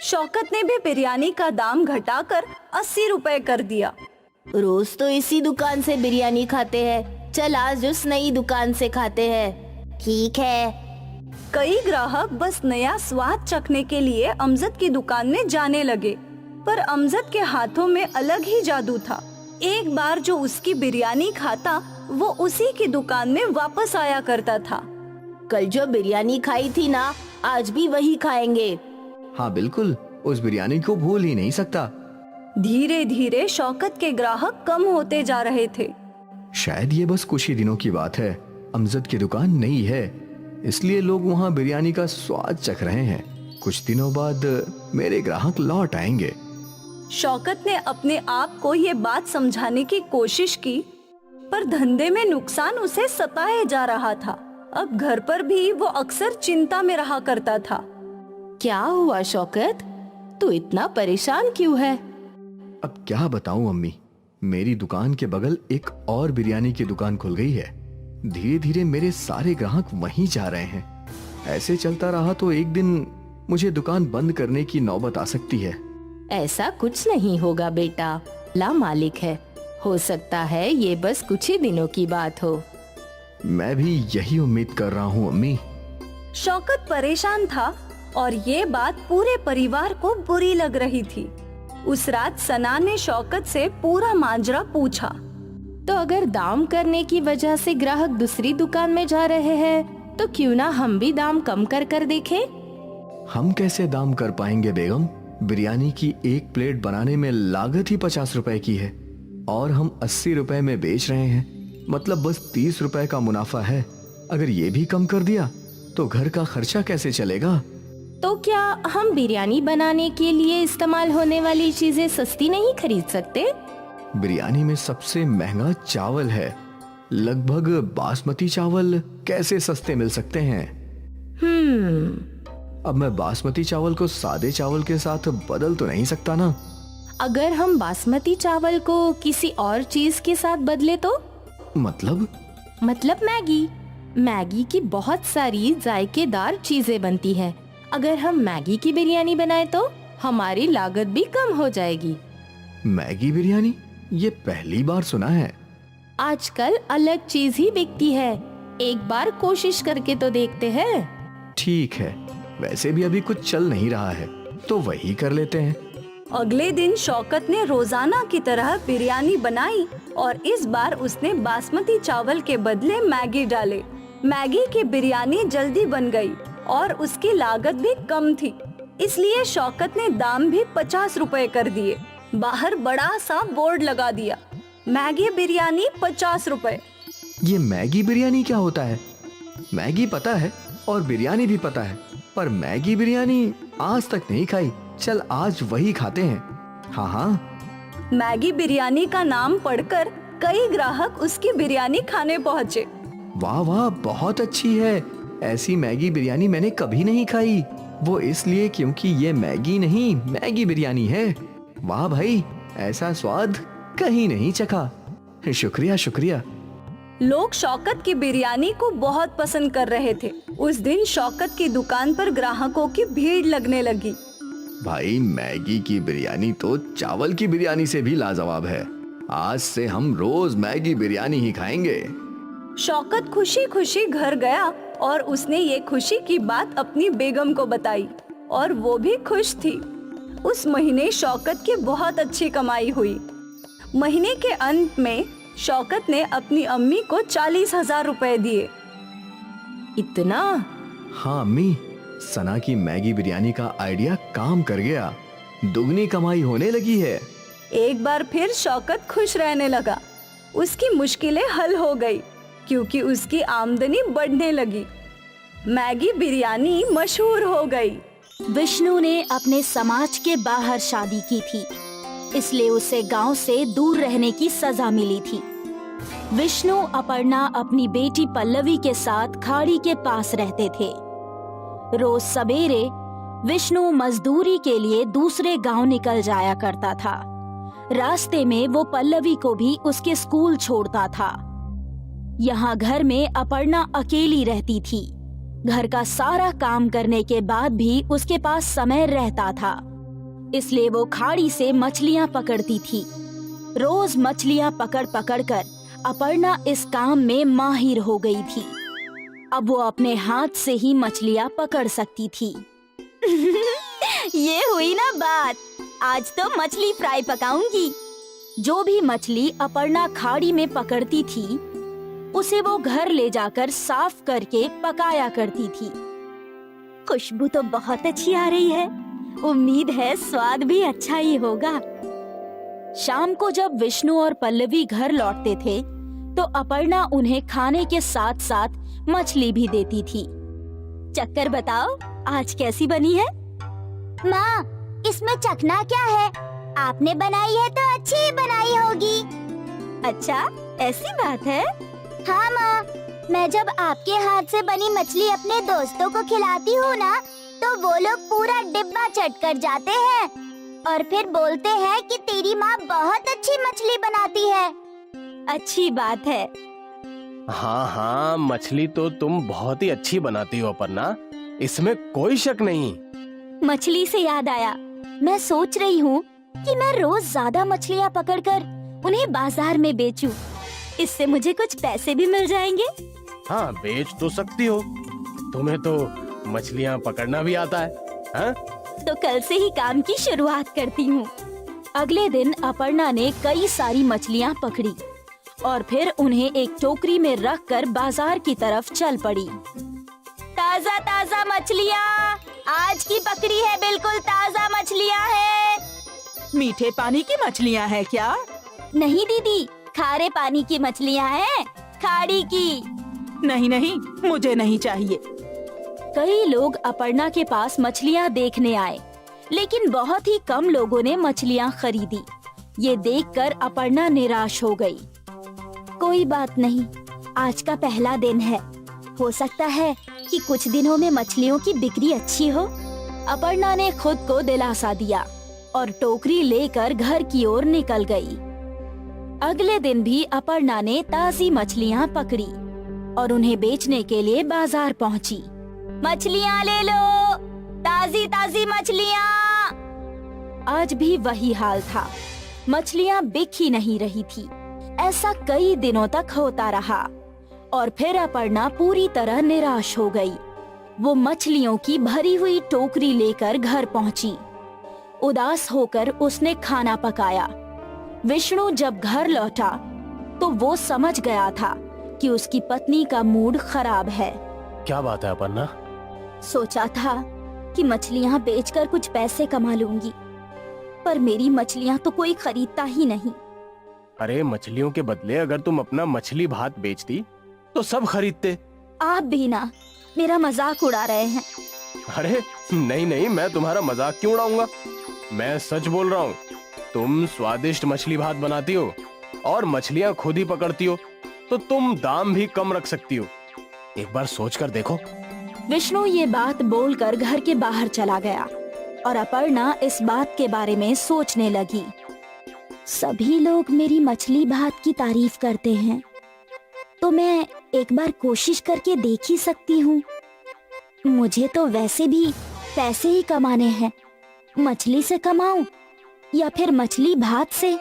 शौकत ने भी बिरयानी का दाम घटाकर 80 रुपए कर दिया। रोज तो इसी दुकान से बिरयानी खाते हैं, चल आज उस नई दुकान से खाते हैं। ठीक है। कई ग्राहक बस नया स्वाद चखने के लिए अमजद की दुकान में जाने लगे, पर अमजद के हाथों में अलग ही जादू था। एक बार जो उसकी बिरयानी खाता, वो उसी की दुकान में वापस आया करता था। कल जो बिरयानी खाई थी ना, आज भी वही खाएंगे। हाँ बिल्कुल, उस बिरयानी को भूल ही नहीं सकता। धीरे धीरे शौकत के ग्राहक कम होते जा रहे थे। शायद ये बस कुछ ही दिनों की बात है। अमजद की दुकान नई है, इसलिए लोग वहाँ बिरयानी का स्वाद चख रहे हैं। कुछ दिनों बाद मेरे ग्राहक लौट आएंगे। शौकत ने अपने आप को ये बात समझाने की कोशिश की, पर धंधे में नुकसान उसे सताए जा रहा था। अब घर पर भी वो अक्सर चिंता में रहा करता था। क्या हुआ शौकत, तू इतना परेशान क्यों है? अब क्या बताऊं अम्मी, मेरी दुकान के बगल एक और बिरयानी की दुकान खुल गई है। धीरे धीरे मेरे सारे ग्राहक वहीं जा रहे हैं। ऐसे चलता रहा तो एक दिन मुझे दुकान बंद करने की नौबत आ सकती है। ऐसा कुछ नहीं होगा बेटा, ला मालिक है। हो सकता है ये बस कुछ ही दिनों की बात हो। मैं भी यही उम्मीद कर रहा हूँ अम्मी। शौकत परेशान था और ये बात पूरे परिवार को बुरी लग रही थी। उस रात सना ने शौकत से पूरा माजरा पूछा। तो अगर दाम करने की वजह से ग्राहक दूसरी दुकान में जा रहे हैं, तो क्यों ना हम भी दाम कम कर देखें? हम कैसे दाम कर पाएंगे बेगम? बिरयानी की एक प्लेट बनाने में लागत ही 50 रुपए की है और हम 80 रुपए में बेच रहे हैं। मतलब बस 30 रुपए का मुनाफा है। अगर ये भी कम कर दिया तो घर का खर्चा कैसे चलेगा? तो क्या हम बिरयानी बनाने के लिए इस्तेमाल होने वाली चीजें सस्ती नहीं खरीद सकते? बिरयानी में सबसे महंगा चावल है। लगभग बासमती चावल कैसे सस्ते मिल सकते हैं? अब मैं बासमती चावल को सादे चावल के साथ बदल तो नहीं सकता ना? अगर हम बासमती चावल को किसी और चीज के साथ बदले तो? मतलब मैगी की बहुत सारी जायकेदार चीजें बनती हैं। अगर हम मैगी की बिरयानी बनाए तो हमारी लागत भी कम हो जाएगी। मैगी बिरयानी? ये पहली बार सुना है। आजकल अलग चीज ही बिकती है, एक बार कोशिश करके तो देखते हैं। ठीक है, वैसे भी अभी कुछ चल नहीं रहा है तो वही कर लेते हैं। अगले दिन शौकत ने रोजाना की तरह बिरयानी बनाई और इस बार उसने बासमती चावल के बदले मैगी डाले। मैगी की बिरयानी जल्दी बन गई और उसकी लागत भी कम थी, इसलिए शौकत ने दाम भी 50 रुपए कर दिए। बाहर बड़ा सा बोर्ड लगा दिया, मैगी बिरयानी 50 रुपए। ये मैगी बिरयानी क्या होता है? मैगी पता है और बिरयानी भी पता है, पर मैगी बिरयानी आज तक नहीं खाई। चल आज वही खाते हैं। हाँ। मैगी बिरयानी का नाम पढ़कर कई ग्राहक उसकी बिरयानी खाने पहुँचे। वाह वाह, बहुत अच्छी है। ऐसी मैगी बिरयानी मैंने कभी नहीं खाई। वो इसलिए क्योंकि ये मैगी नहीं, मैगी बिरयानी है। वाह भाई, ऐसा स्वाद कहीं नहीं चखा। शुक्रिया शुक्रिया। लोग शौकत की बिरयानी को बहुत पसंद कर रहे थे। उस दिन शौकत की दुकान पर ग्राहकों की भीड़ लगने लगी। भाई, मैगी की बिरयानी तो चावल की बिरयानी से भी लाजवाब है। आज से हम रोज मैगी बिरयानी ही खाएंगे। शौकत खुशी खुशी घर गया और उसने ये खुशी की बात अपनी बेगम को बताई और वो भी खुश थी। उस महीने शौकत की बहुत अच्छी कमाई हुई। महीने के अंत में शौकत ने अपनी अम्मी को 40,000 रुपए दिए। इतना? हाँ अम्मी, सना की मैगी बिरयानी का आइडिया काम कर गया। दुगनी कमाई होने लगी है। एक बार फिर शौकत खुश रहने लगा। उसकी मुश्किलें हल हो गई क्योंकि उसकी आमदनी बढ़ने लगी। मैगी बिरयानी मशहूर हो गई। विष्णु ने अपने समाज के बाहर शादी की थी, इसलिए उसे गांव से दूर रहने की सजा मिली थी। विष्णु अपर्णा अपनी बेटी पल्लवी के साथ खाड़ी के पास रहते थे। रोज सवेरे विष्णु मजदूरी के लिए दूसरे गांव निकल जाया करता था। रास्ते में वो पल्लवी को भी उसके स्कूल छोड़ता था। यहाँ घर में अपर्णा अकेली रहती थी। घर का सारा काम करने के बाद भी उसके पास समय रहता था, इसलिए वो खाड़ी से मछलियाँ पकड़ती थी। रोज मछलियाँ पकड़ पकड़ कर अपर्णा इस काम में माहिर हो गई थी। अब वो अपने हाथ से ही मछलियाँ पकड़ सकती थी। ये हुई ना बात, आज तो मछली फ्राई पकाऊंगी। जो भी मछली अपर्णा खाड़ी में पकड़ती थी, उसे वो घर ले जाकर साफ करके पकाया करती थी। खुशबू तो बहुत अच्छी आ रही है, उम्मीद है स्वाद भी अच्छा ही होगा। शाम को जब विष्णु और पल्लवी घर लौटते थे, तो अपर्णा उन्हें खाने के साथ साथ मछली भी देती थी। चक्कर बताओ, आज कैसी बनी है? माँ, इसमें चखना क्या है? आपने बनाई है तो अच्छी ही बनाई होगी। अच्छा, ऐसी बात है? हाँ माँ, मैं जब आपके हाथ से बनी मछली अपने दोस्तों को खिलाती हूँ ना, तो वो लोग पूरा डिब्बा चट कर जाते हैं और फिर बोलते हैं कि तेरी माँ बहुत अच्छी मछली बनाती है। अच्छी बात है। हाँ हाँ, मछली तो तुम बहुत ही अच्छी बनाती हो अपर्णा, इसमें कोई शक नहीं। मछली से याद आया, मैं सोच रही हूँ कि मैं रोज ज्यादा मछलियाँ पकड़कर उन्हें बाजार में बेचूं। इससे मुझे कुछ पैसे भी मिल जाएंगे। हाँ, बेच तो सकती हो, तुम्हें तो मछलियाँ पकड़ना भी आता है। हाँ? तो कल से ही काम की शुरुआत करती हूँ। अगले दिन अपर्णा ने कई सारी मछलियाँ पकड़ी और फिर उन्हें एक टोकरी में रखकर बाजार की तरफ चल पड़ी। ताजा ताजा मछलियाँ, आज की पकड़ी है, बिल्कुल ताजा मछलियाँ हैं। मीठे पानी की मछलियाँ हैं क्या? नहीं दीदी, खारे पानी की मछलियाँ हैं, खाड़ी की। नहीं नहीं, मुझे नहीं चाहिए। कई लोग अपर्णा के पास मछलियाँ देखने आए, लेकिन बहुत ही कम लोगों ने मछलियाँ खरीदी। ये देखकर अपर्णा निराश हो गई। कोई बात नहीं, आज का पहला दिन है, हो सकता है कि कुछ दिनों में मछलियों की बिक्री अच्छी हो। अपर्णा ने खुद को दिलासा दिया और टोकरी लेकर घर की ओर निकल गई। अगले दिन भी अपर्णा ने ताजी मछलियाँ पकड़ी और उन्हें बेचने के लिए बाजार पहुँची। मछलियाँ ले लो, ताजी ताजी मछलियाँ। आज भी वही हाल था, मछलियाँ बिक ही नहीं रही थी। ऐसा कई दिनों तक होता रहा और फिर अपर्णा पूरी तरह निराश हो गई। वो मछलियों की भरी हुई टोकरी लेकर घर पहुंची। उदास होकर उसने खाना पकाया। विष्णु जब घर लौटा तो वो समझ गया था कि उसकी पत्नी का मूड खराब है। क्या बात है अपर्णा? सोचा था कि मछलियाँ बेचकर कुछ पैसे कमा लूंगी, पर मेरी मछलियाँ तो कोई खरीदता ही नहीं। अरे मछलियों के बदले अगर तुम अपना मछली भात बेचती तो सब खरीदते। आप भी ना मेरा मजाक उड़ा रहे हैं। अरे नहीं नहीं, मैं तुम्हारा मजाक क्यों उड़ाऊंगा, मैं सच बोल रहा हूँ। तुम स्वादिष्ट मछली भात बनाती हो और मछलियाँ खुद ही पकड़ती हो, तो तुम दाम भी कम रख सकती हो। एक बार सोच कर देखो। विष्णु ये बात बोलकर घर के बाहर चला गया और अपर्णा इस बात के बारे में सोचने लगी। सभी लोग मेरी मछली भात की तारीफ करते हैं, तो मैं एक बार कोशिश करके देख ही सकती हूँ। मुझे तो वैसे भी पैसे ही कमाने हैं, मछली से कमाऊं या फिर मछली भात से,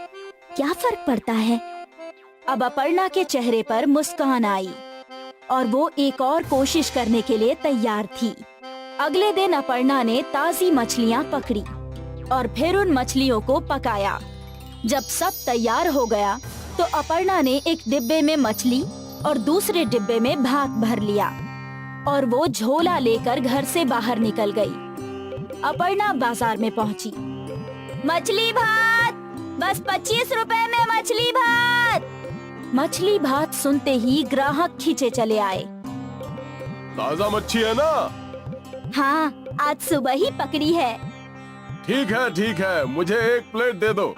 क्या फर्क पड़ता है। अब अपर्णा के चेहरे पर मुस्कान आई और वो एक और कोशिश करने के लिए तैयार थी। अगले दिन अपर्णा ने ताजी मछलियाँ पकड़ी और फिर उन मछलियों को पकाया। जब सब तैयार हो गया तो अपर्णा ने एक डिब्बे में मछली और दूसरे डिब्बे में भात भर लिया और वो झोला लेकर घर से बाहर निकल गई। अपर्णा बाजार में पहुंची। मछली भात, बस 25 रुपए में मछली भात। मछली भात सुनते ही ग्राहक खींचे चले आए। ताजा मच्छी है ना? हाँ, आज सुबह ही पकड़ी है। ठीक है, मुझे एक प्लेट दे दो।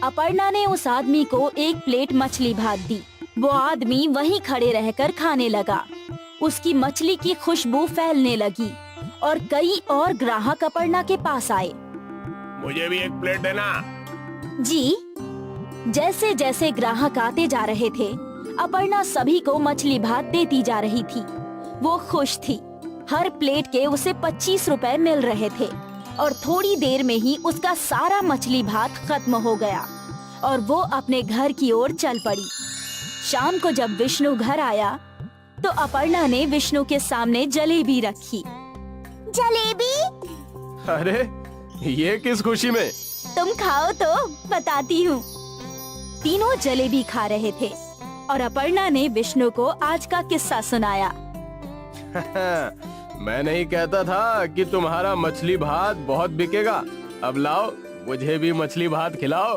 अपर्णा ने उस आदमी को एक प्लेट मछली भात दी। वो आदमी वहीं खड़े रहकर खाने लगा। उसकी मछली की खुशबू फैलने लगी और कई और ग्राहक अपर्णा के पास आए। मुझे भी एक प्लेट देना। जी। जैसे जैसे ग्राहक आते जा रहे थे, अपर्णा सभी को मछली भात देती जा रही थी। वो खुश थी। हर प्लेट के उसे 25 रुपए मिल रहे थे और थोड़ी देर में ही उसका सारा मछली भात खत्म हो गया और वो अपने घर की ओर चल पड़ी। शाम को जब विष्णु घर आया तो अपर्णा ने विष्णु के सामने जलेबी रखी। जलेबी? अरे ये किस खुशी में? तुम खाओ तो बताती हूँ। तीनों जलेबी खा रहे थे और अपर्णा ने विष्णु को आज का किस्सा सुनाया। मैं नहीं कहता था कि तुम्हारा मछली भात बहुत बिकेगा। अब लाओ, मुझे भी मछली भात खिलाओ।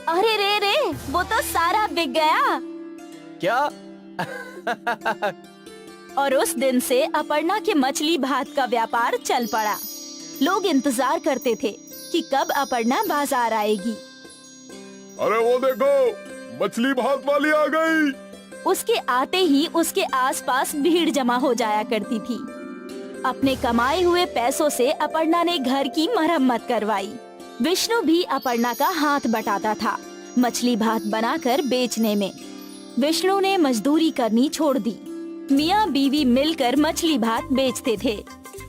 अरे रे, वो तो सारा बिक गया। क्या? और उस दिन से अपर्णा के मछली भात का व्यापार चल पड़ा। लोग इंतजार करते थे कि कब अपर्णा बाजार आएगी। अरे वो देखो, मछली भात वाली आ गई। उसके आते ही उसके आसपास भीड़ जमा हो जाया करती थी। अपने कमाए हुए पैसों से अपर्णा ने घर की मरम्मत करवाई। विष्णु भी अपर्णा का हाथ बटाता था मछली भात बनाकर बेचने में। विष्णु ने मजदूरी करनी छोड़ दी। मियाँ बीवी मिलकर मछली भात बेचते थे।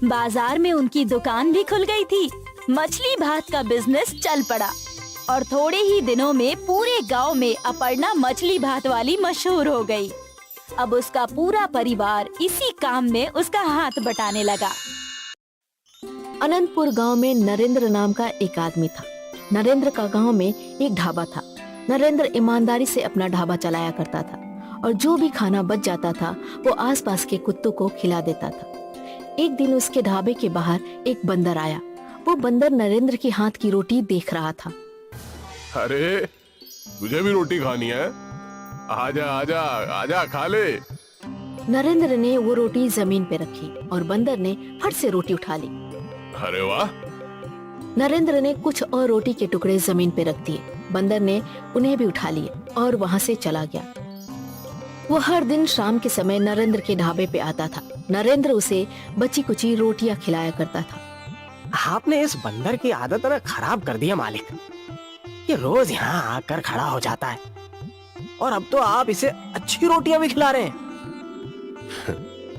बाजार में उनकी दुकान भी खुल गई थी। मछली भात का बिजनेस चल पड़ा और थोड़े ही दिनों में पूरे गांव में अपर्णा मछली भात वाली मशहूर हो गई। अब उसका पूरा परिवार इसी काम में उसका हाथ बटाने लगा। अनंतपुर गांव में नरेंद्र नाम का एक आदमी था। नरेंद्र का गांव में एक ढाबा था। नरेंद्र ईमानदारी से अपना ढाबा चलाया करता था और जो भी खाना बच जाता था वो आसपास के कुत्तों को खिला देता था। एक दिन उसके ढाबे के बाहर एक बंदर आया। वो बंदर नरेंद्र के हाथ की रोटी देख रहा था। अरे तुझे भी रोटी खानी है? आजा आजा आजा, खा ले। नरेंद्र ने वो रोटी जमीन पे रखी और बंदर ने फट से रोटी उठा ली। अरे वाह! नरेंद्र ने कुछ और रोटी के टुकड़े जमीन पे रख दिए। बंदर ने उन्हें भी उठा लिए और वहाँ से चला गया। वो हर दिन शाम के समय नरेंद्र के ढाबे पे आता था। नरेंद्र उसे बची कुची रोटियां खिलाया करता था। आपने इस बंदर की आदत ना खराब कर दी है मालिक। ये रोज यहाँ आकर खड़ा हो जाता है और अब तो आप इसे अच्छी रोटियां भी खिला रहे हैं।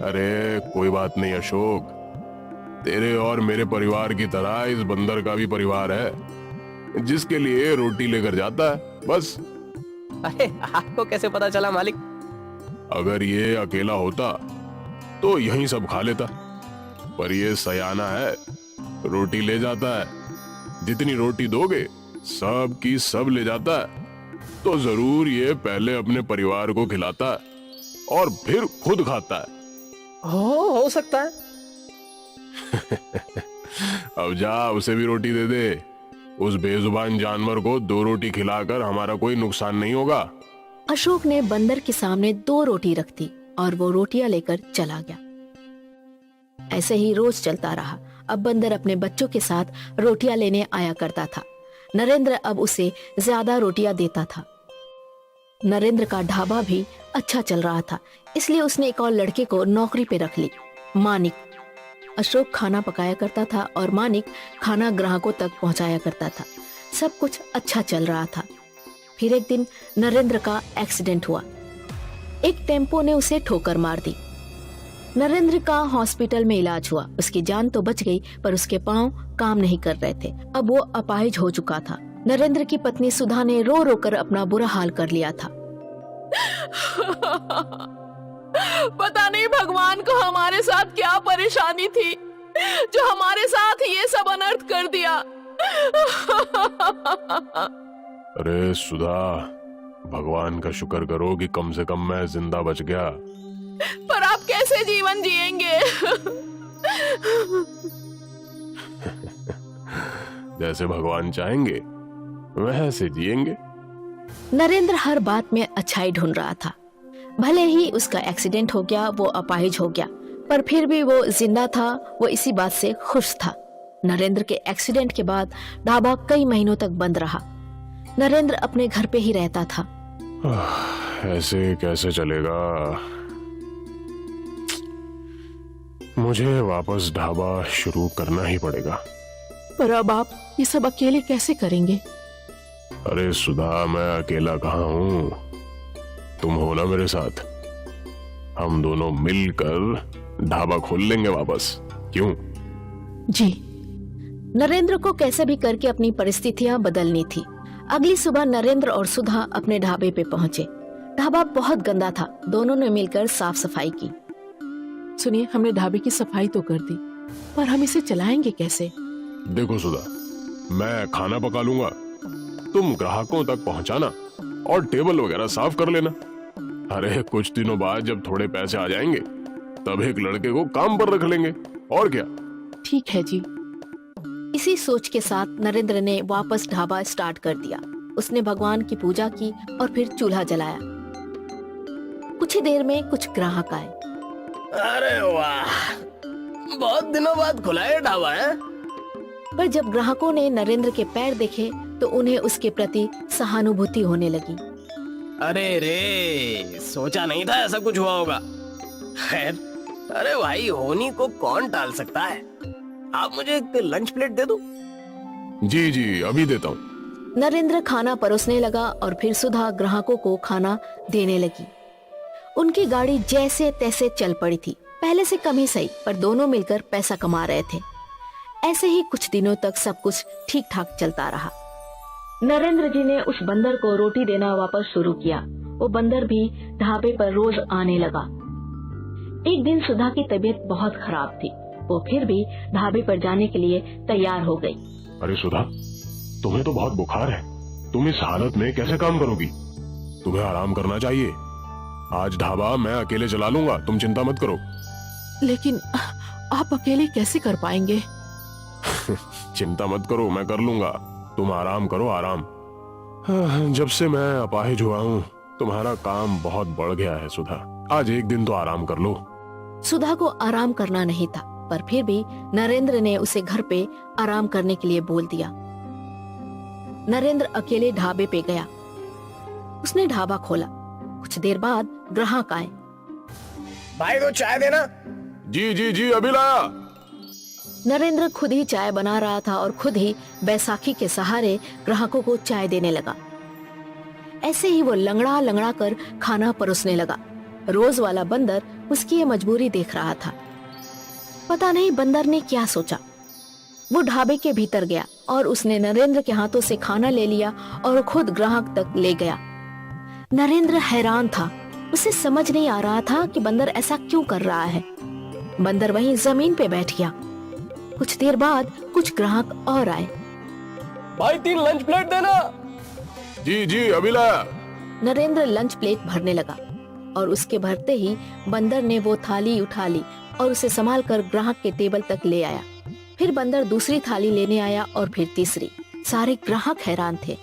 अरे कोई बात नहीं अशोक, तेरे और मेरे परिवार की तरह इस बंदर का भी परिवार है जिसके लिए रोटी लेकर जाता है, बस। अरे आपको कैसे पता चला मालिक? अगर ये अकेला होता तो यहीं सब खा लेता, पर ये सयाना है, रोटी ले जाता है। जितनी रोटी दोगे सब की सब ले जाता है, तो जरूर ये पहले अपने परिवार को खिलाता है और फिर खुद खाता है। हो सकता है। अब जा, उसे भी रोटी दे दे। उस बेजुबान जानवर को 2 रोटी खिलाकर हमारा कोई नुकसान नहीं होगा। अशोक ने बंदर के सामने 2 रोटी रख दी और वो रोटियां लेकर चला गया। ऐसे ही रोज चलता रहा। अब बंदर अपने बच्चों के साथ रोटियां लेने आया करता था। नरेंद्र अब उसे ज्यादा रोटियां देता था। नरेंद्र का ढाबा भी अच्छा चल रहा था, इसलिए उसने एक और लड़के को नौकरी पे रख ली, मानिक। अशोक खाना पकाया करता था और मानिक खाना ग्राहकों तक पहुंचाया करता था। सब कुछ अच्छा चल रहा था। फिर एक दिन नरेंद्र का एक्सीडेंट हुआ। एक टेम्पो ने उसे ठोकर मार दी। नरेंद्र का हॉस्पिटल में इलाज हुआ। उसकी जान तो बच गई, पर उसके पांव काम नहीं कर रहे थे। अब वो अपाहिज हो चुका था। नरेंद्र की पत्नी सुधा ने रो रो कर अपना बुरा हाल कर लिया था। पता नहीं भगवान को हमारे साथ क्या परेशानी थी जो हमारे साथ ये सब अनर्थ कर दिया। अरे सुधा, भगवान का शुक्र करो कि कम से कम मैं जिंदा बच गया। पर आप कैसे जीवन जिएंगे? जैसे भगवान चाहेंगे वैसे जिएंगे। नरेंद्र हर बात में अच्छाई ढूंढ रहा था। भले ही उसका एक्सीडेंट हो गया, वो अपाहिज हो गया, पर फिर भी वो जिंदा था। वो इसी बात से खुश था। नरेंद्र के एक्सीडेंट के बाद ढाबा कई महीनों तक बंद रहा। नरेंद्र अपने घर पे ही रहता था। ऐसे कैसे चलेगा? मुझे वापस ढाबा शुरू करना ही पड़ेगा। पर अब आप ये सब अकेले कैसे करेंगे? अरे सुधा, मैं अकेला कहाँ हूँ, तुम हो ना मेरे साथ। हम दोनों मिलकर ढाबा खोल लेंगे वापस, क्यों? जी। नरेंद्र को कैसे भी करके अपनी परिस्थितियां बदलनी थी। अगली सुबह नरेंद्र और सुधा अपने ढाबे पे पहुंचे। ढाबा बहुत गंदा था। दोनों ने मिलकर साफ सफाई की। सुनिए, हमने ढाबे की सफाई तो कर दी, पर हम इसे चलाएंगे कैसे? देखो सुधा, मैं खाना पका लूंगा, तुम ग्राहकों तक पहुंचाना और टेबल वगैरह साफ कर लेना। अरे कुछ दिनों बाद जब थोड़े पैसे आ जाएंगे तब एक लड़के को काम पर रख लेंगे, और क्या। ठीक है जी। इसी सोच के साथ नरेंद्र ने वापस ढाबा स्टार्ट कर दिया। उसने भगवान की पूजा की और फिर चूल्हा जलाया। कुछ ही देर में कुछ ग्राहक आए। अरे वाह, बहुत दिनों बाद खुला है ढाबा है। पर जब ग्राहकों ने नरेंद्र के पैर देखे तो उन्हें उसके प्रति सहानुभूति होने लगी। अरे रे, सोचा नहीं था ऐसा कुछ हुआ होगा। खैर, अरे भाई, होनी को कौन टाल सकता है। आप मुझे एक लंच प्लेट दे दो। जी जी, अभी देता हूँ। नरेंद्र खाना परोसने लगा और फिर सुधा ग्राहकों को खाना देने लगी। उनकी गाड़ी जैसे तैसे चल पड़ी थी। पहले से कम ही सही, पर दोनों मिलकर पैसा कमा रहे थे। ऐसे ही कुछ दिनों तक सब कुछ ठीक ठाक चलता रहा। नरेंद्र जी ने उस बंदर को रोटी देना वापस शुरू किया। वो बंदर भी ढाबे पर रोज आने लगा। एक दिन सुधा की तबीयत बहुत खराब थी। वो फिर भी ढाबे पर जाने के लिए तैयार हो गई। अरे सुधा, तुम्हें तो बहुत बुखार है, तुम इस हालत में कैसे काम करोगी? तुम्हें आराम करना चाहिए। आज ढाबा मैं अकेले चला लूंगा, तुम चिंता मत करो। लेकिन आप अकेले कैसे कर पाएंगे? चिंता मत करो, मैं कर लूंगा। तुम आराम करो, आराम। जब से मैं अपाहिज हुआ हूँ तुम्हारा काम बहुत बढ़ गया है सुधा। आज एक दिन तो आराम कर लो। सुधा को आराम करना नहीं था, पर फिर भी नरेंद्र ने उसे घर पे आराम करने के लिए बोल दिया। नरेंद्र अकेले ढाबे पे गया। उसने ढाबा खोला। कुछ देर बाद ग्राहक आए। भाई को चाय देना। जी जी जी, अभी लाया। नरेंद्र खुद ही चाय बना रहा था और खुद ही बैसाखी के सहारे ग्राहकों को चाय देने लगा। ऐसे ही वो लंगड़ा लंगड़ा कर खाना परोसने लगा। रोज वाला बंदर उसकी ये मजबूरी देख रहा था। पता नहीं बंदर ने क्या सोचा। वो ढाबे के भीतर गया और उसने नरेंद्र के हाथों से खाना ले लिया और खुद ग्राहक तक ले गया। नरेंद्र हैरान था। उसे समझ नहीं आ रहा था कि बंदर ऐसा क्यों कर रहा है। बंदर वहीं जमीन पे बैठ गया। कुछ देर बाद कुछ ग्राहक और आए। भाई 3 लंच प्लेट देना। जी जी, अभी लाया। नरेंद्र लंच प्लेट भरने लगा और उसके भरते ही बंदर ने वो थाली उठा ली और उसे संभाल कर ग्राहक के टेबल तक ले आया। फिर बंदर दूसरी थाली लेने आया और फिर तीसरी। सारे ग्राहक हैरान थे।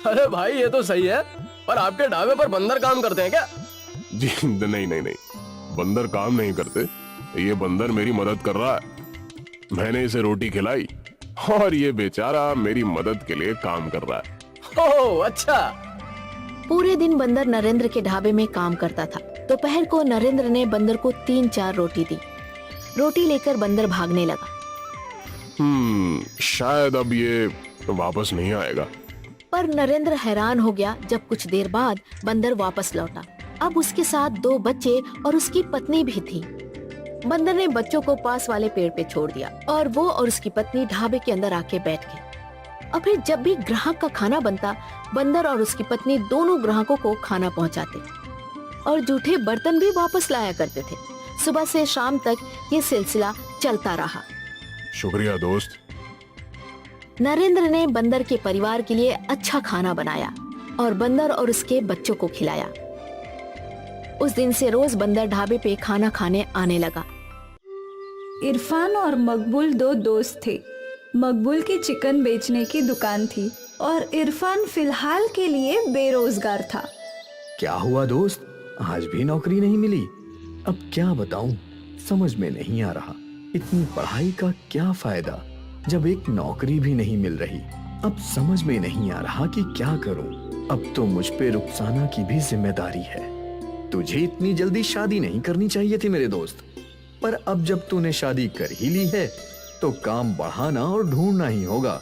अरे भाई, ये तो सही है, पर आपके ढाबे पर बंदर काम करते हैं क्या? जी नहीं नहीं नहीं, बंदर काम नहीं करते। ये बंदर मेरी मदद कर रहा है। मैंने इसे रोटी खिलाई और ये बेचारा मेरी मदद के लिए काम कर रहा है। ओह अच्छा। पूरे दिन बंदर नरेंद्र के ढाबे में काम करता था। दोपहर को नरेंद्र ने बंदर को 3-4 रोटी दी। रोटी लेकर बंदर भागने लगा। शायद अब ये वापस नहीं आएगा। पर नरेंद्र हैरान हो गया जब कुछ देर बाद बंदर वापस लौटा। अब उसके साथ 2 बच्चे और उसकी पत्नी भी थी। बंदर ने बच्चों को पास वाले पेड़ पे छोड़ दिया और वो और उसकी पत्नी ढाबे के अंदर आके बैठ गए। और फिर जब भी ग्राहक का खाना बनता, बंदर और उसकी पत्नी दोनों ग्राहकों को खाना पहुंचाते और जूठे बर्तन भी वापस लाया करते थे। सुबह से शाम तक ये सिलसिला चलता रहा। शुक्रिया दोस्त। नरेंद्र ने बंदर के परिवार के लिए अच्छा खाना बनाया और बंदर और उसके बच्चों को खिलाया। उस दिन से रोज बंदर ढाबे पे खाना खाने आने लगा। इरफान और मकबूल दो दोस्त थे। मकबूल की चिकन बेचने की दुकान थी और इरफान फिलहाल के लिए बेरोजगार था। क्या हुआ दोस्त, आज भी नौकरी नहीं मिली? अब क्या बताऊं, समझ में नहीं आ रहा। इतनी पढ़ाई का क्या फायदा जब एक नौकरी भी नहीं मिल रही। अब समझ में नहीं आ रहा कि क्या करूं। अब तो मुझ पे रुखसाना की भी जिम्मेदारी है। तुझे इतनी जल्दी शादी नहीं करनी चाहिए थी मेरे दोस्त, पर अब जब तूने शादी कर ही ली है तो काम बढ़ाना और ढूंढना ही होगा।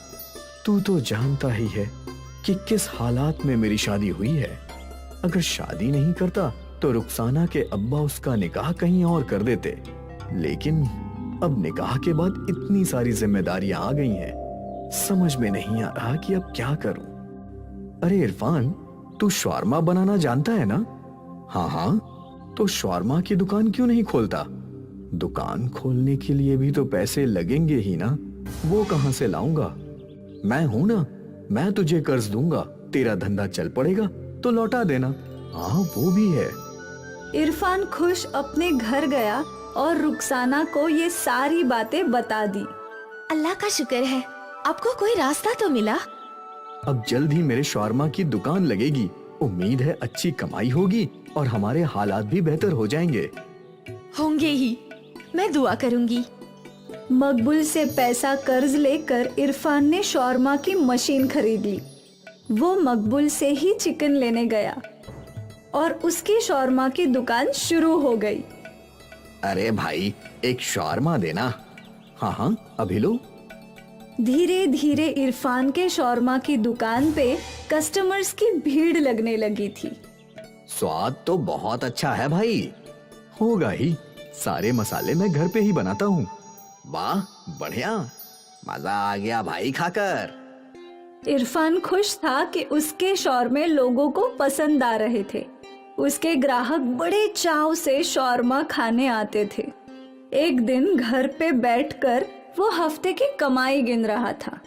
तू तो जानता ही है कि किस हालात में मेरी शादी हुई है। अगर शादी नहीं करता तो रुखसाना के अब्बा उसका निकाह कहीं और कर देते, लेकिन अब निकाह के बाद इतनी सारी जिम्मेदारियां आ गई हैं, समझ में नहीं आ रहा कि अब क्या करूं। अरे इरफान, तू शवारमा बनाना जानता है ना? हाँ, तो शवारमा की दुकान क्यों नहीं खोलता? दुकान खोलने के लिए भी तो पैसे लगेंगे ही ना, वो कहां से लाऊंगा? मैं हूं ना, मैं तुझे कर्ज दूंगा, तेरा धंधा चल पड़ेगा तो लौटा देना। हाँ, वो भी है। इरफान खुश अपने घर गया और रुखसाना को ये सारी बातें बता दी। अल्लाह का शुक्र है, आपको कोई रास्ता तो मिला। अब जल्द ही मेरे शवारमा की दुकान लगेगी। उम्मीद है अच्छी कमाई होगी और हमारे हालात भी बेहतर हो जाएंगे। होंगे ही, मैं दुआ करूंगी। मकबूल से पैसा कर्ज लेकर इरफान ने शौरमा की मशीन खरीद ली। वो मकबूल से ही चिकन लेने गया और उसकी शौरमा की दुकान शुरू हो गई। अरे भाई, एक शौरमा देना। हाँ, अभी लो। धीरे धीरे इरफान के शौरमा की दुकान पे कस्टमर्स की भीड़ लगने लगी थी। स्वाद तो बहुत अच्छा है भाई। होगा ही, सारे मसाले मैं घर पे ही बनाता हूँ। वाह, बढ़िया, मजा आ गया भाई खाकर। इरफान खुश था कि उसके शौरमे लोगों को पसंद आ रहे थे। उसके ग्राहक बड़े चाव से शौरमा खाने आते थे। एक दिन घर पे बैठकर वो हफ्ते की कमाई गिन रहा था।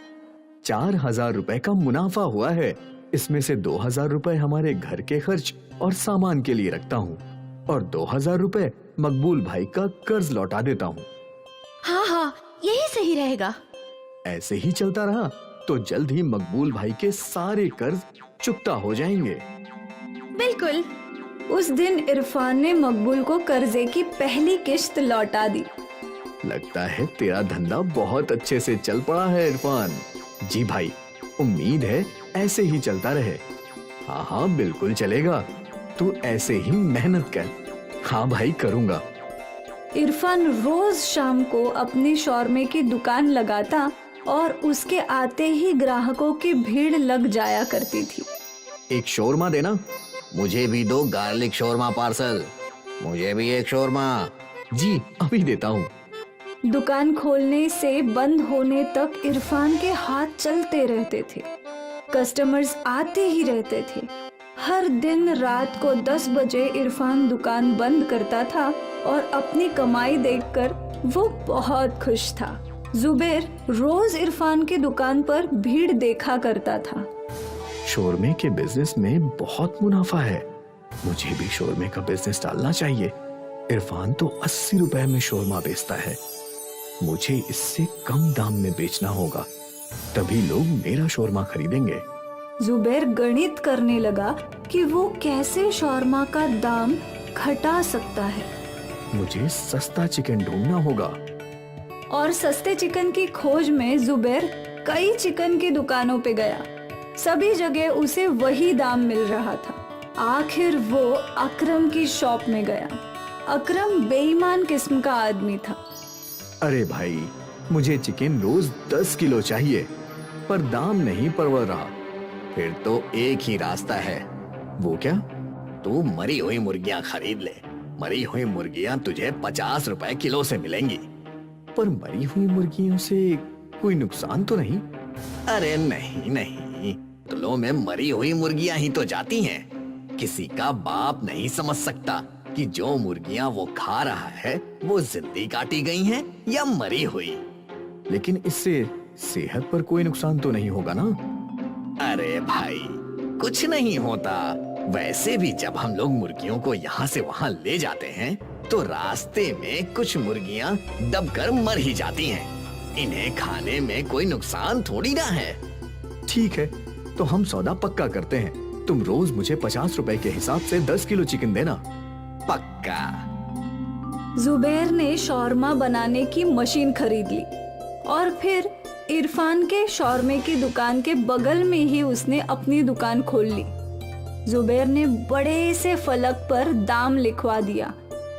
4000 रुपए का मुनाफा हुआ है। इसमें से 2000 रुपए हमारे घर के खर्च और सामान के लिए रखता हूँ और 2000 रुपए मकबूल भाई का कर्ज लौटा देता हूँ। हाँ, यही सही रहेगा। ऐसे ही चलता रहा तो जल्द ही मकबूल भाई के सारे कर्ज चुकता हो जाएंगे। बिल्कुल। उस दिन इरफान ने मकबूल को कर्जे की पहली किश्त लौटा दी। लगता है तेरा धंधा बहुत अच्छे से चल पड़ा है इरफान। जी भाई, उम्मीद है ऐसे ही चलता रहे। हाँ, बिल्कुल चलेगा। तू ऐसे ही मेहनत कर। हाँ भाई, करूँगा। इरफान रोज शाम को अपने शौरमे की दुकान लगाता और उसके आते ही ग्राहकों की भीड़ लग जाया करती थी। एक शौरमा देना। मुझे भी दो गार्लिक शौरमा पार्सल। मुझे भी एक शौरमा। जी, अभी देता हूँ। दुकान खोलने से बंद होने तक इरफान के हाथ चलते रहते थे। कस्टमर्स आते ही रहते थे। हर दिन रात को 10 बजे इरफान दुकान बंद करता था और अपनी कमाई देखकर वो बहुत खुश था। जुबैर रोज इरफान की दुकान पर भीड़ देखा करता था। शौरमे के बिजनेस में बहुत मुनाफा है। मुझे भी शौरमे का बिजनेस डालना चाहिए। इरफान तो 80 रुपए में शौरमा बेचता है। मुझे इससे कम दाम में बेचना होगा, तभी लोग मेरा शौरमा खरीदेंगे। जुबैर गणित करने लगा कि वो कैसे शौरमा का दाम घटा सकता है। मुझे सस्ता चिकन ढूंढना होगा। और सस्ते चिकन की खोज में जुबैर कई चिकन की दुकानों पे गया। सभी जगह उसे वही दाम मिल रहा था। आखिर वो अकरम की शॉप में गया। अकरम बेईमान किस्म का आदमी था। अरे भाई, मुझे चिकन रोज 10 किलो चाहिए, पर दाम नहीं परवड़ रहा। फिर तो एक ही रास्ता है। वो क्या? तू मरी हुई मुर्गियां खरीद ले। मरी हुई मुर्गियां तुझे 50 रुपए किलो से मिलेंगी। पर मरी हुई मुर्गियों से कोई नुकसान तो नहीं? अरे नहीं, तुलो में मरी हुई मुर्गियां ही तो जाती हैं। किसी का बाप नहीं समझ सकता कि जो मुर्गियां वो खा रहा है वो जिंदी काटी गई हैं या मरी हुई। लेकिन इससे सेहत पर कोई नुकसान तो नहीं होगा ना? अरे भाई, कुछ नहीं होता। वैसे भी जब हम लोग मुर्गियों को यहाँ से वहाँ ले जाते हैं तो रास्ते में कुछ मुर्गियाँ दबकर मर ही जाती हैं। इन्हें खाने में कोई नुकसान थोड़ी ना है। ठीक है, तो हम सौदा पक्का करते हैं। तुम रोज मुझे 50 रुपए के हिसाब से 10 किलो चिकन देना। पक्का। जुबैर ने शौरमा बनाने की मशीन खरीद ली और फिर इरफान के शौरमे की दुकान के बगल में ही उसने अपनी दुकान खोल ली। जुबैर ने बड़े से फलक पर दाम लिखवा दिया।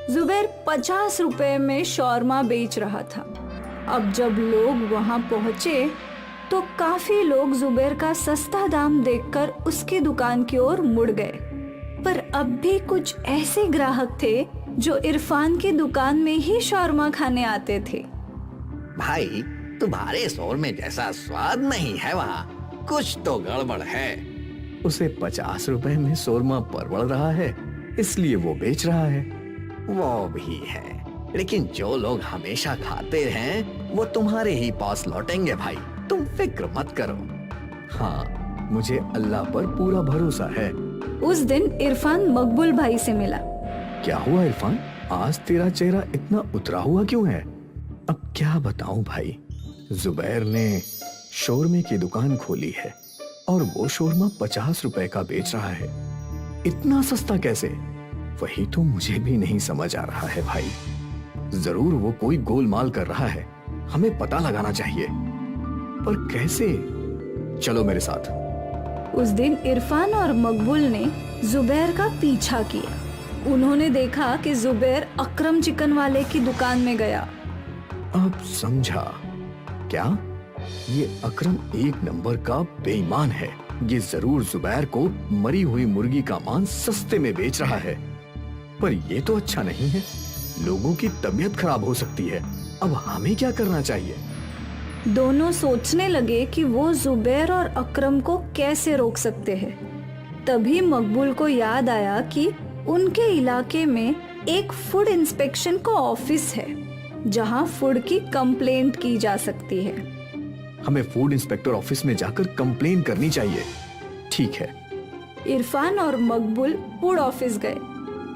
जुबैर 50 रुपए में शौरमा बेच रहा था। अब जब लोग वहां पहुंचे तो काफी लोग जुबैर का सस्ता दाम देखकर उसकी दुकान की ओर मुड़ गए। पर अब भी कुछ ऐसे ग्राहक थे जो इरफान की दुकान में ही शौरमा खाने आते थे। भाई, तुम्हारे शौरमे जैसा स्वाद नहीं है वहाँ। कुछ तो गड़बड़ है। उसे 50 रुपए में शौरमा परवड़ रहा है, इसलिए वो बेच रहा है। वो भी है, लेकिन जो लोग हमेशा खाते हैं वो तुम्हारे ही पास लौटेंगे भाई। तुम फिक्र मत करो। हाँ, मुझे अल्लाह पर पूरा भरोसा है। उस दिन इरफान मकबूल भाई से मिला। क्या हुआ इरफान, आज तेरा चेहरा इतना उतरा हुआ क्यों है? अब क्या बताऊं भाई, जुबैर ने शौरमे की दुकान खोली है और वो शौरमा 50 रुपए का बेच रहा है। इतना सस्ता कैसे? वही तो मुझे भी नहीं समझ आ रहा है भाई। जरूर वो कोई गोलमाल कर रहा है, हमें पता लगाना चाहिए। पर कैसे? चलो मेरे साथ। उस दिन इरफान और मकबूल ने जुबैर का पीछा किया। उन्होंने देखा कि जुबैर अकरम चिकन वाले की दुकान में गया। अब समझा। क्या ये अकरम एक नंबर का बेईमान है? ये जरूर जुबैर को मरी हुई मुर्गी का मांस सस्ते में बेच रहा है। पर ये तो अच्छा नहीं है, लोगों की तबीयत खराब हो सकती है। अब हमें क्या करना चाहिए? दोनों सोचने लगे कि वो जुबैर और अकरम को कैसे रोक सकते हैं। तभी मकबूल को याद आया कि उनके इलाके में एक फूड इंस्पेक्शन का ऑफिस है जहां फूड की कंप्लेंट की जा सकती है। हमें फूड इंस्पेक्टर ऑफिस में जाकर कंप्लेन करनी चाहिए। ठीक है। इरफान और मकबूल फूड ऑफिस गए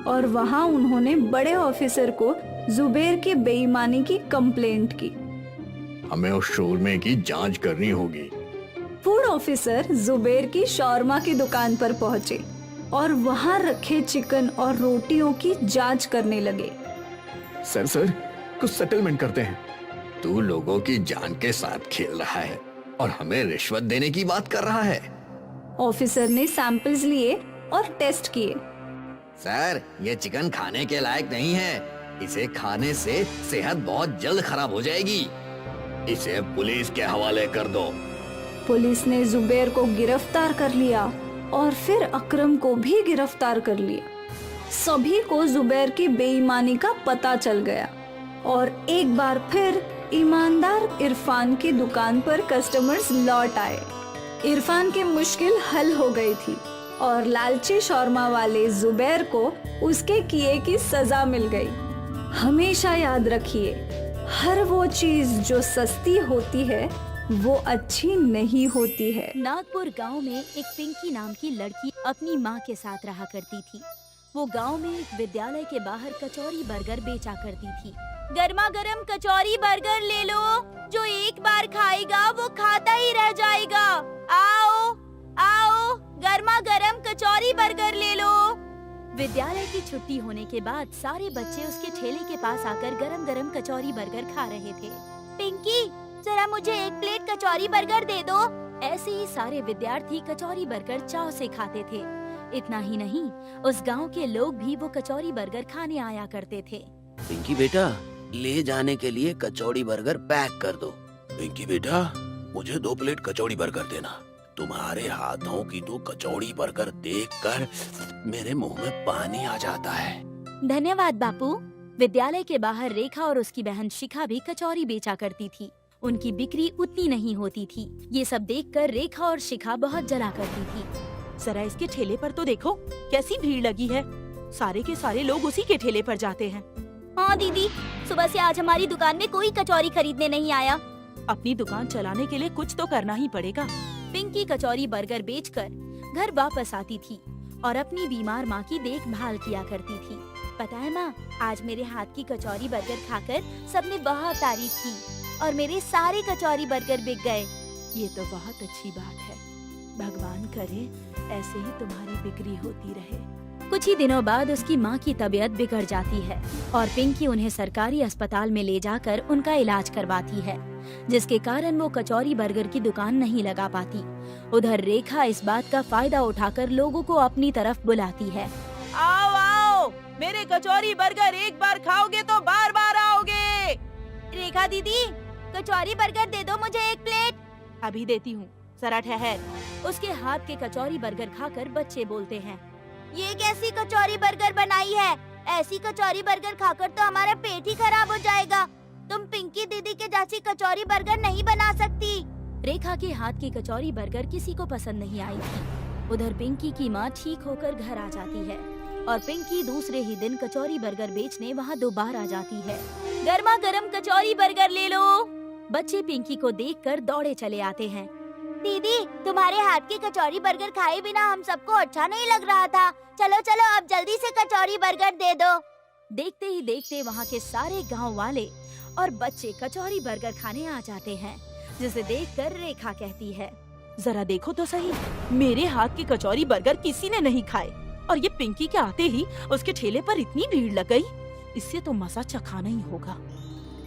और वहां उन्होंने बड़े ऑफिसर को जुबैर की बेईमानी की कंप्लेंट की। हमें उस शौरमे की जांच करनी होगी। फूड ऑफिसर जुबैर की शौरमा की दुकान पर पहुंचे और वहां रखे चिकन और रोटियों की जांच करने लगे। सर कुछ सेटलमेंट करते हैं। तू लोगों की जान के साथ खेल रहा है और हमें रिश्वत देने की बात कर रहा है। ऑफिसर ने सैंपल्स लिए और टेस्ट किए। सर, ये चिकन खाने के लायक नहीं है। इसे खाने से सेहत बहुत जल्द खराब हो जाएगी। इसे पुलिस के हवाले कर दो। पुलिस ने जुबैर को गिरफ्तार कर लिया और फिर अकरम को भी गिरफ्तार कर लिया। सभी को जुबैर की बेईमानी का पता चल गया और एक बार फिर ईमानदार इरफान की दुकान पर कस्टमर्स लौट आए। इरफान की मुश्किल हल हो गई थी और लालची शौरमा वाले जुबैर को उसके किए की सजा मिल गई। हमेशा याद रखिए, हर वो चीज जो सस्ती होती है वो अच्छी नहीं होती है। नागपुर गांव में एक पिंकी नाम की लड़की अपनी मां के साथ रहा करती थी। वो गांव में एक विद्यालय के बाहर कचौरी बर्गर बेचा करती थी। गर्मा गर्म कचौरी बर्गर ले लो, जो एक बार खाएगा वो खाता ही रह जाएगा। आओ आओ, गर्मा गर्म कचौरी बर्गर ले लो। विद्यालय की छुट्टी होने के बाद सारे बच्चे उसके ठेले के पास आकर गरम गरम कचौरी बर्गर खा रहे थे। पिंकी, जरा मुझे एक प्लेट कचौरी बर्गर दे दो। ऐसे ही सारे विद्यार्थी कचौरी बर्गर चाव से खाते थे। इतना ही नहीं, उस गांव के लोग भी वो कचौरी बर्गर खाने आया करते थे। पिंकी बेटा, ले जाने के लिए कचौड़ी बर्गर पैक कर दो। पिंकी बेटा, मुझे 2 प्लेट कचौड़ी बर्गर देना। तुम्हारे हाथों की तो कचौड़ी बर्गर देखकर मेरे मुंह में पानी आ जाता है। धन्यवाद बापू। विद्यालय के बाहर रेखा और उसकी बहन शिखा भी कचौरी बेचा करती थी। उनकी बिक्री उतनी नहीं होती थी। ये सब देखकर रेखा और शिखा बहुत जला करती थी। जरा इसके ठेले पर तो देखो, कैसी भीड़ लगी है। सारे के सारे लोग उसी के ठेले पर जाते हैं। हाँ दीदी, सुबह से आज हमारी दुकान में कोई कचौरी खरीदने नहीं आया। अपनी दुकान चलाने के लिए कुछ तो करना ही पड़ेगा। पिंकी कचौरी बर्गर बेचकर घर वापस आती थी और अपनी बीमार माँ की देखभाल किया करती थी। पता है माँ, आज मेरे हाथ की कचौरी बर्गर खाकर सबने बहुत तारीफ की और मेरे सारे कचौरी बर्गर बिक गए। ये तो बहुत अच्छी बात है। भगवान करे ऐसे ही तुम्हारी बिक्री होती रहे। कुछ ही दिनों बाद उसकी माँ की तबीयत बिगड़ जाती है और पिंकी उन्हें सरकारी अस्पताल में ले जाकर उनका इलाज करवाती है, जिसके कारण वो कचौरी बर्गर की दुकान नहीं लगा पाती। उधर रेखा इस बात का फायदा उठाकर लोगों को अपनी तरफ बुलाती है। आओ आओ, मेरे कचौरी बर्गर एक बार खाओगे तो बार बार आओगे। रेखा दीदी, कचौरी बर्गर दे दो मुझे 1 प्लेट। अभी देती हूँ, जरा ठहर। उसके हाथ के कचौरी बर्गर खाकर बच्चे बोलते हैं, ये कैसी कचौरी बर्गर बनाई है? ऐसी कचौरी बर्गर खाकर तो हमारा पेट ही खराब हो जाएगा। तुम पिंकी दीदी के जैसी कचौरी बर्गर नहीं बना सकती। रेखा के हाथ की कचौरी बर्गर किसी को पसंद नहीं आई थी। उधर पिंकी की माँ ठीक होकर घर आ जाती है और पिंकी दूसरे ही दिन कचौरी बर्गर बेचने वहाँ दोबारा जाती है। गर्मा गर्म कचौरी बर्गर ले लो। बच्चे पिंकी को देखकर दौड़े चले आते हैं। दीदी, तुम्हारे हाथ की कचौरी बर्गर खाए बिना हम सबको अच्छा नहीं लग रहा था। चलो चलो, अब जल्दी से कचौरी बर्गर दे दो। देखते ही देखते वहाँ के सारे गांव वाले और बच्चे कचौरी बर्गर खाने आ जाते हैं, जिसे देखकर रेखा कहती है, जरा देखो तो सही, मेरे हाथ की कचौरी बर्गर किसी ने नहीं खाए और ये पिंकी के आते ही उसके ठेले पर इतनी भीड़ लग गई। इससे तो मजा चखाना ही होगा।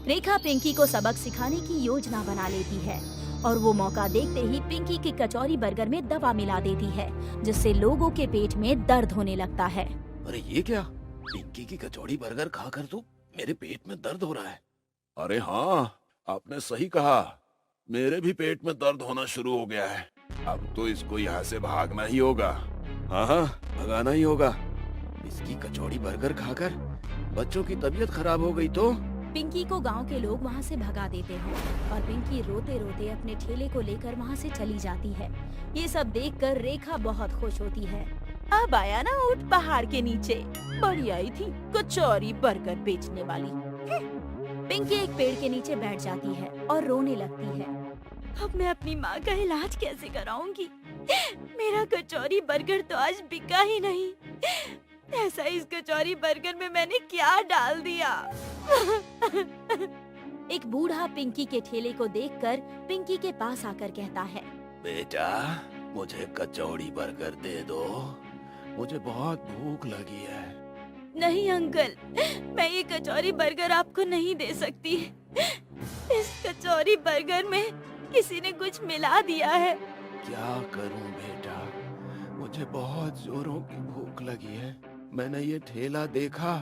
रेखा पिंकी को सबक सिखाने की योजना बना लेती है और वो मौका देखते ही पिंकी की कचौरी बर्गर में दवा मिला देती है, जिससे लोगों के पेट में दर्द होने लगता है। अरे ये क्या? पिंकी की कचौड़ी बर्गर खाकर तो मेरे पेट में दर्द हो रहा है। अरे हाँ, आपने सही कहा, मेरे भी पेट में दर्द होना शुरू हो गया है। अब तो इसको यहाँ से भागना ही होगा। हाँ, भगाना ही होगा। इसकी कचौड़ी बर्गर खाकर बच्चों की तबीयत खराब हो गई तो। पिंकी को गांव के लोग वहां से भगा देते हैं और पिंकी रोते रोते अपने ठेले को लेकर वहां से चली जाती है। ये सब देखकर रेखा बहुत खुश होती है। अब आया ना ऊंट पहाड़ के नीचे, बड़ी आई थी कचौरी बर्गर बेचने वाली। पिंकी एक पेड़ के नीचे बैठ जाती है और रोने लगती है। अब मैं अपनी माँ का इलाज कैसे कराऊंगी? मेरा कचौरी बर्गर तो आज बिका ही नहीं। ऐसा इस कचौरी बर्गर में मैंने क्या डाल दिया? एक बूढ़ा पिंकी के ठेले को देखकर पिंकी के पास आकर कहता है, बेटा, मुझे कचौड़ी बर्गर दे दो, मुझे बहुत भूख लगी है। नहीं अंकल, मैं ये कचौरी बर्गर आपको नहीं दे सकती। इस कचौरी बर्गर में किसी ने कुछ मिला दिया है। क्या करूं बेटा, मुझे बहुत जोरों की भूख लगी है। मैंने ये ठेला देखा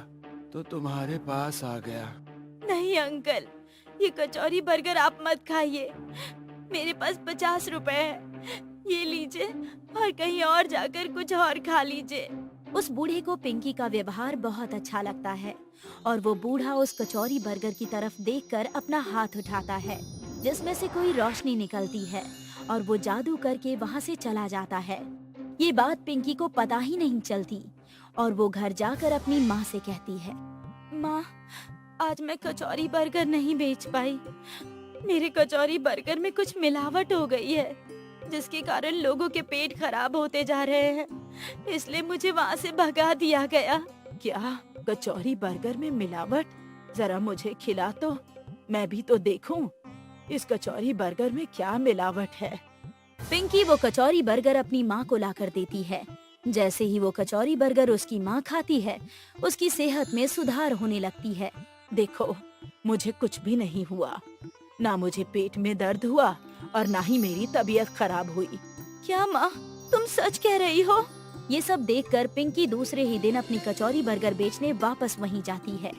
तो तुम्हारे पास आ गया। नहीं अंकल, ये कचौरी बर्गर आप मत खाइए। मेरे पास 50 रुपए है, ये लीजिए और कहीं और जाकर कुछ और खा लीजिए। उस बूढ़े को पिंकी का व्यवहार बहुत अच्छा लगता है और वो बूढ़ा उस कचौरी बर्गर की तरफ देखकर अपना हाथ उठाता है, जिसमें से कोई रोशनी निकलती है और वो जादू करके वहाँ से चला जाता है। ये बात पिंकी को पता ही नहीं चलती और वो घर जाकर अपनी माँ से कहती है, माँ, आज मैं कचौरी बर्गर नहीं बेच पाई। मेरे कचौरी बर्गर में कुछ मिलावट हो गई है, जिसके कारण लोगों के पेट खराब होते जा रहे हैं। इसलिए मुझे वहाँ से भगा दिया गया। क्या कचौरी बर्गर में मिलावट? जरा मुझे खिला तो, मैं भी तो देखूं इस कचौरी बर्गर में क्या मिलावट है। पिंकी वो कचौरी बर्गर अपनी माँ को लाकर देती है। जैसे ही वो कचौरी बर्गर उसकी माँ खाती है, उसकी सेहत में सुधार होने लगती है। देखो, मुझे कुछ भी नहीं हुआ, ना मुझे पेट में दर्द हुआ और ना ही मेरी तबीयत खराब हुई। क्या माँ, तुम सच कह रही हो? ये सब देखकर पिंकी दूसरे ही दिन अपनी कचौरी बर्गर बेचने वापस वहीं जाती है।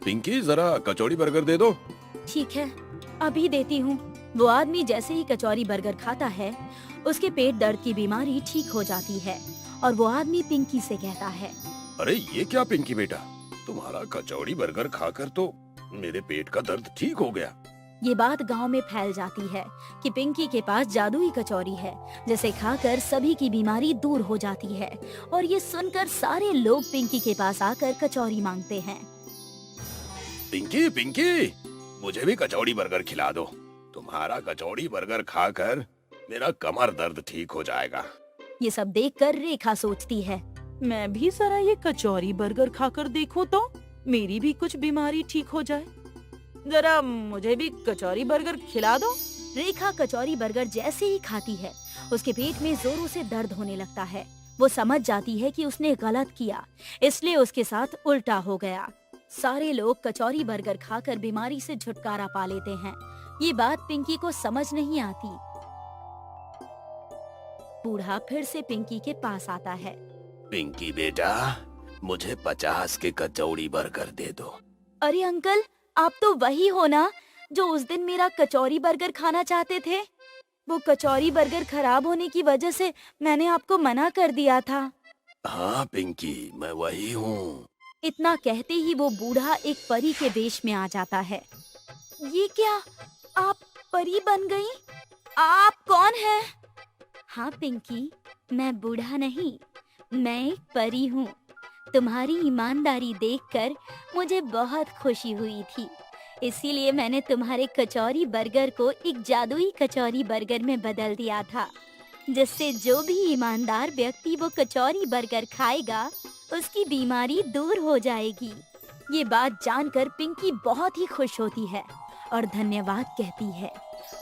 पिंकी, जरा कचौड़ी बर्गर दे दो। ठीक है, अभी देती हूँ। वो आदमी जैसे ही कचौरी बर्गर खाता है, उसके पेट दर्द की बीमारी ठीक हो जाती है और वो आदमी पिंकी से कहता है, अरे ये क्या पिंकी बेटा, तुम्हारा कचौड़ी बर्गर खाकर तो मेरे पेट का दर्द ठीक हो गया। ये बात गांव में फैल जाती है कि पिंकी के पास जादुई कचौरी है, जिसे खाकर सभी की बीमारी दूर हो जाती है और ये सुनकर सारे लोग पिंकी के पास आकर कचौरी मांगते हैं। पिंकी, पिंकी, मुझे भी कचौड़ी बर्गर खिला दो। तुम्हारा कचौड़ी बर्गर खाकर मेरा कमर दर्द ठीक हो जाएगा। ये सब देखकर रेखा सोचती है, मैं भी जरा ये कचौरी बर्गर खाकर देखूं तो मेरी भी कुछ बीमारी ठीक हो जाए। जरा मुझे भी कचौरी बर्गर खिला दो। रेखा कचौरी बर्गर जैसे ही खाती है उसके पेट में जोरों से दर्द होने लगता है। वो समझ जाती है कि उसने गलत किया, इसलिए उसके साथ उल्टा हो गया। सारे लोग कचौरी बर्गर खाकर बीमारी से छुटकारा पा लेते हैं। ये बात पिंकी को समझ नहीं आती। बूढ़ा फिर से पिंकी के पास आता है। पिंकी बेटा, मुझे 50 के कचौड़ी बर्गर दे दो। अरे अंकल, आप तो वही हो ना जो उस दिन मेरा कचौरी बर्गर खाना चाहते थे? वो कचौरी बर्गर खराब होने की वजह से मैंने आपको मना कर दिया था। हाँ पिंकी, मैं वही हूँ। इतना कहते ही वो बूढ़ा एक परी के वेश में आ जाता है। ये क्या, आप परी बन गई? आप कौन है? हाँ पिंकी, मैं बूढ़ा नहीं, मैं एक परी हूँ। तुम्हारी ईमानदारी देखकर मुझे बहुत खुशी हुई थी, इसीलिए मैंने तुम्हारे कचौरी बर्गर को एक जादुई कचौरी बर्गर में बदल दिया था, जिससे जो भी ईमानदार व्यक्ति वो कचौरी बर्गर खाएगा उसकी बीमारी दूर हो जाएगी। ये बात जानकर पिंकी बहुत ही खुश होती है और धन्यवाद कहती है।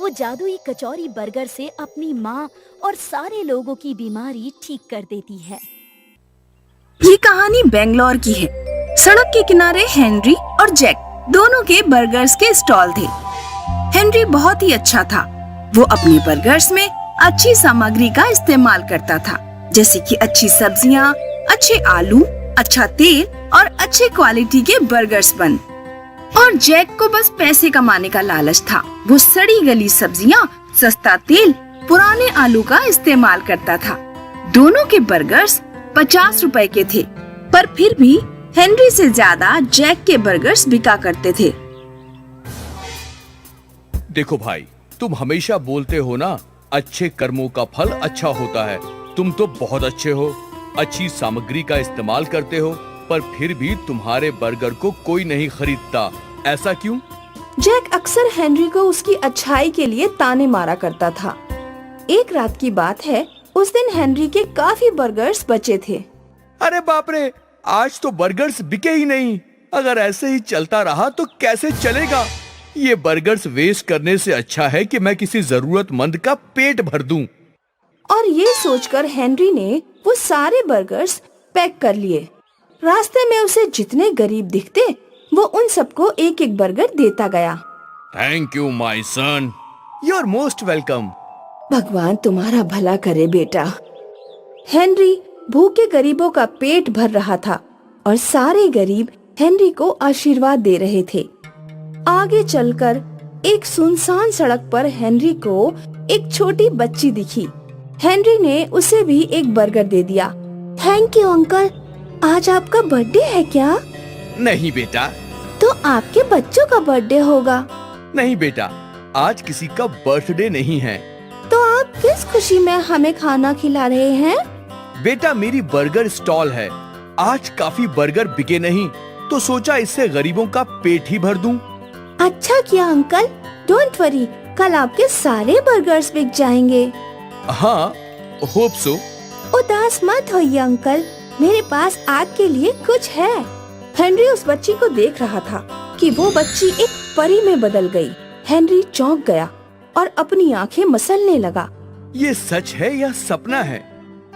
वो जादुई कचौरी बर्गर से अपनी माँ और सारे लोगों की बीमारी ठीक कर देती है। ये कहानी बेंगलोर की है। सड़क के किनारे हेनरी और जैक दोनों के बर्गर्स के स्टॉल थे। हेनरी बहुत ही अच्छा था। वो अपने बर्गर्स में अच्छी सामग्री का इस्तेमाल करता था, जैसे कि अच्छी सब्जियां, अच्छे आलू, अच्छा तेल और अच्छे क्वालिटी के बर्गर्स बन। और जैक को बस पैसे कमाने का लालच था। वो सड़ी गली सब्जियां, सस्ता तेल, पुराने आलू का इस्तेमाल करता था। दोनों के बर्गर्स 50 रुपए के थे, पर फिर भी हेनरी से ज्यादा जैक के बर्गर्स बिका करते थे। देखो भाई, तुम हमेशा बोलते हो ना, अच्छे कर्मों का फल अच्छा होता है। तुम तो बहुत अच्छे हो, अच्छी सामग्री का इस्तेमाल करते हो, पर फिर भी तुम्हारे बर्गर को कोई नहीं खरीदता। ऐसा क्यों? जैक अक्सर हेनरी को उसकी अच्छाई के लिए ताने मारा करता था। एक रात की बात है, उस दिन हेनरी के काफी बर्गर्स बचे थे। अरे बाप रे, आज तो बर्गर्स बिके ही नहीं। अगर ऐसे ही चलता रहा तो कैसे चलेगा? ये बर्गर्स वेस्ट करने से अच्छा है कि मैं किसी जरूरतमंद का पेट भर दूं। और ये सोचकर हेनरी ने वो सारे बर्गर्स पैक कर लिए। रास्ते में उसे जितने गरीब दिखते वो उन सबको एक एक बर्गर देता गया। Thank you my son. You are most welcome. भगवान तुम्हारा भला करे बेटा। हेनरी भूखे गरीबों का पेट भर रहा था और सारे गरीब हेनरी को आशीर्वाद दे रहे थे। आगे चलकर एक सुनसान सड़क पर हेनरी को एक छोटी बच्ची दिखी। हेनरी ने उसे भी एक बर्गर दे दिया। थैंक यू अंकल, आज आपका बर्थडे है क्या? नहीं बेटा। तो आपके बच्चों का बर्थडे होगा। नहीं बेटा, आज किसी का बर्थडे नहीं है। तो आप किस खुशी में हमें खाना खिला रहे हैं? बेटा, मेरी बर्गर स्टॉल है। आज काफी बर्गर बिके नहीं, तो सोचा इससे गरीबों का पेट ही भर दूं। अच्छा किया अंकल, डोंट वरी, कल आपके सारे बर्गर्स बिक जाएंगे। हाँ, होप सो। उदास मत होइए अंकल, मेरे पास आपके लिए कुछ है। हेनरी उस बच्ची को देख रहा था कि वो बच्ची एक परी में बदल गई। हेनरी चौंक गया और अपनी आंखें मसलने लगा। ये सच है या सपना है?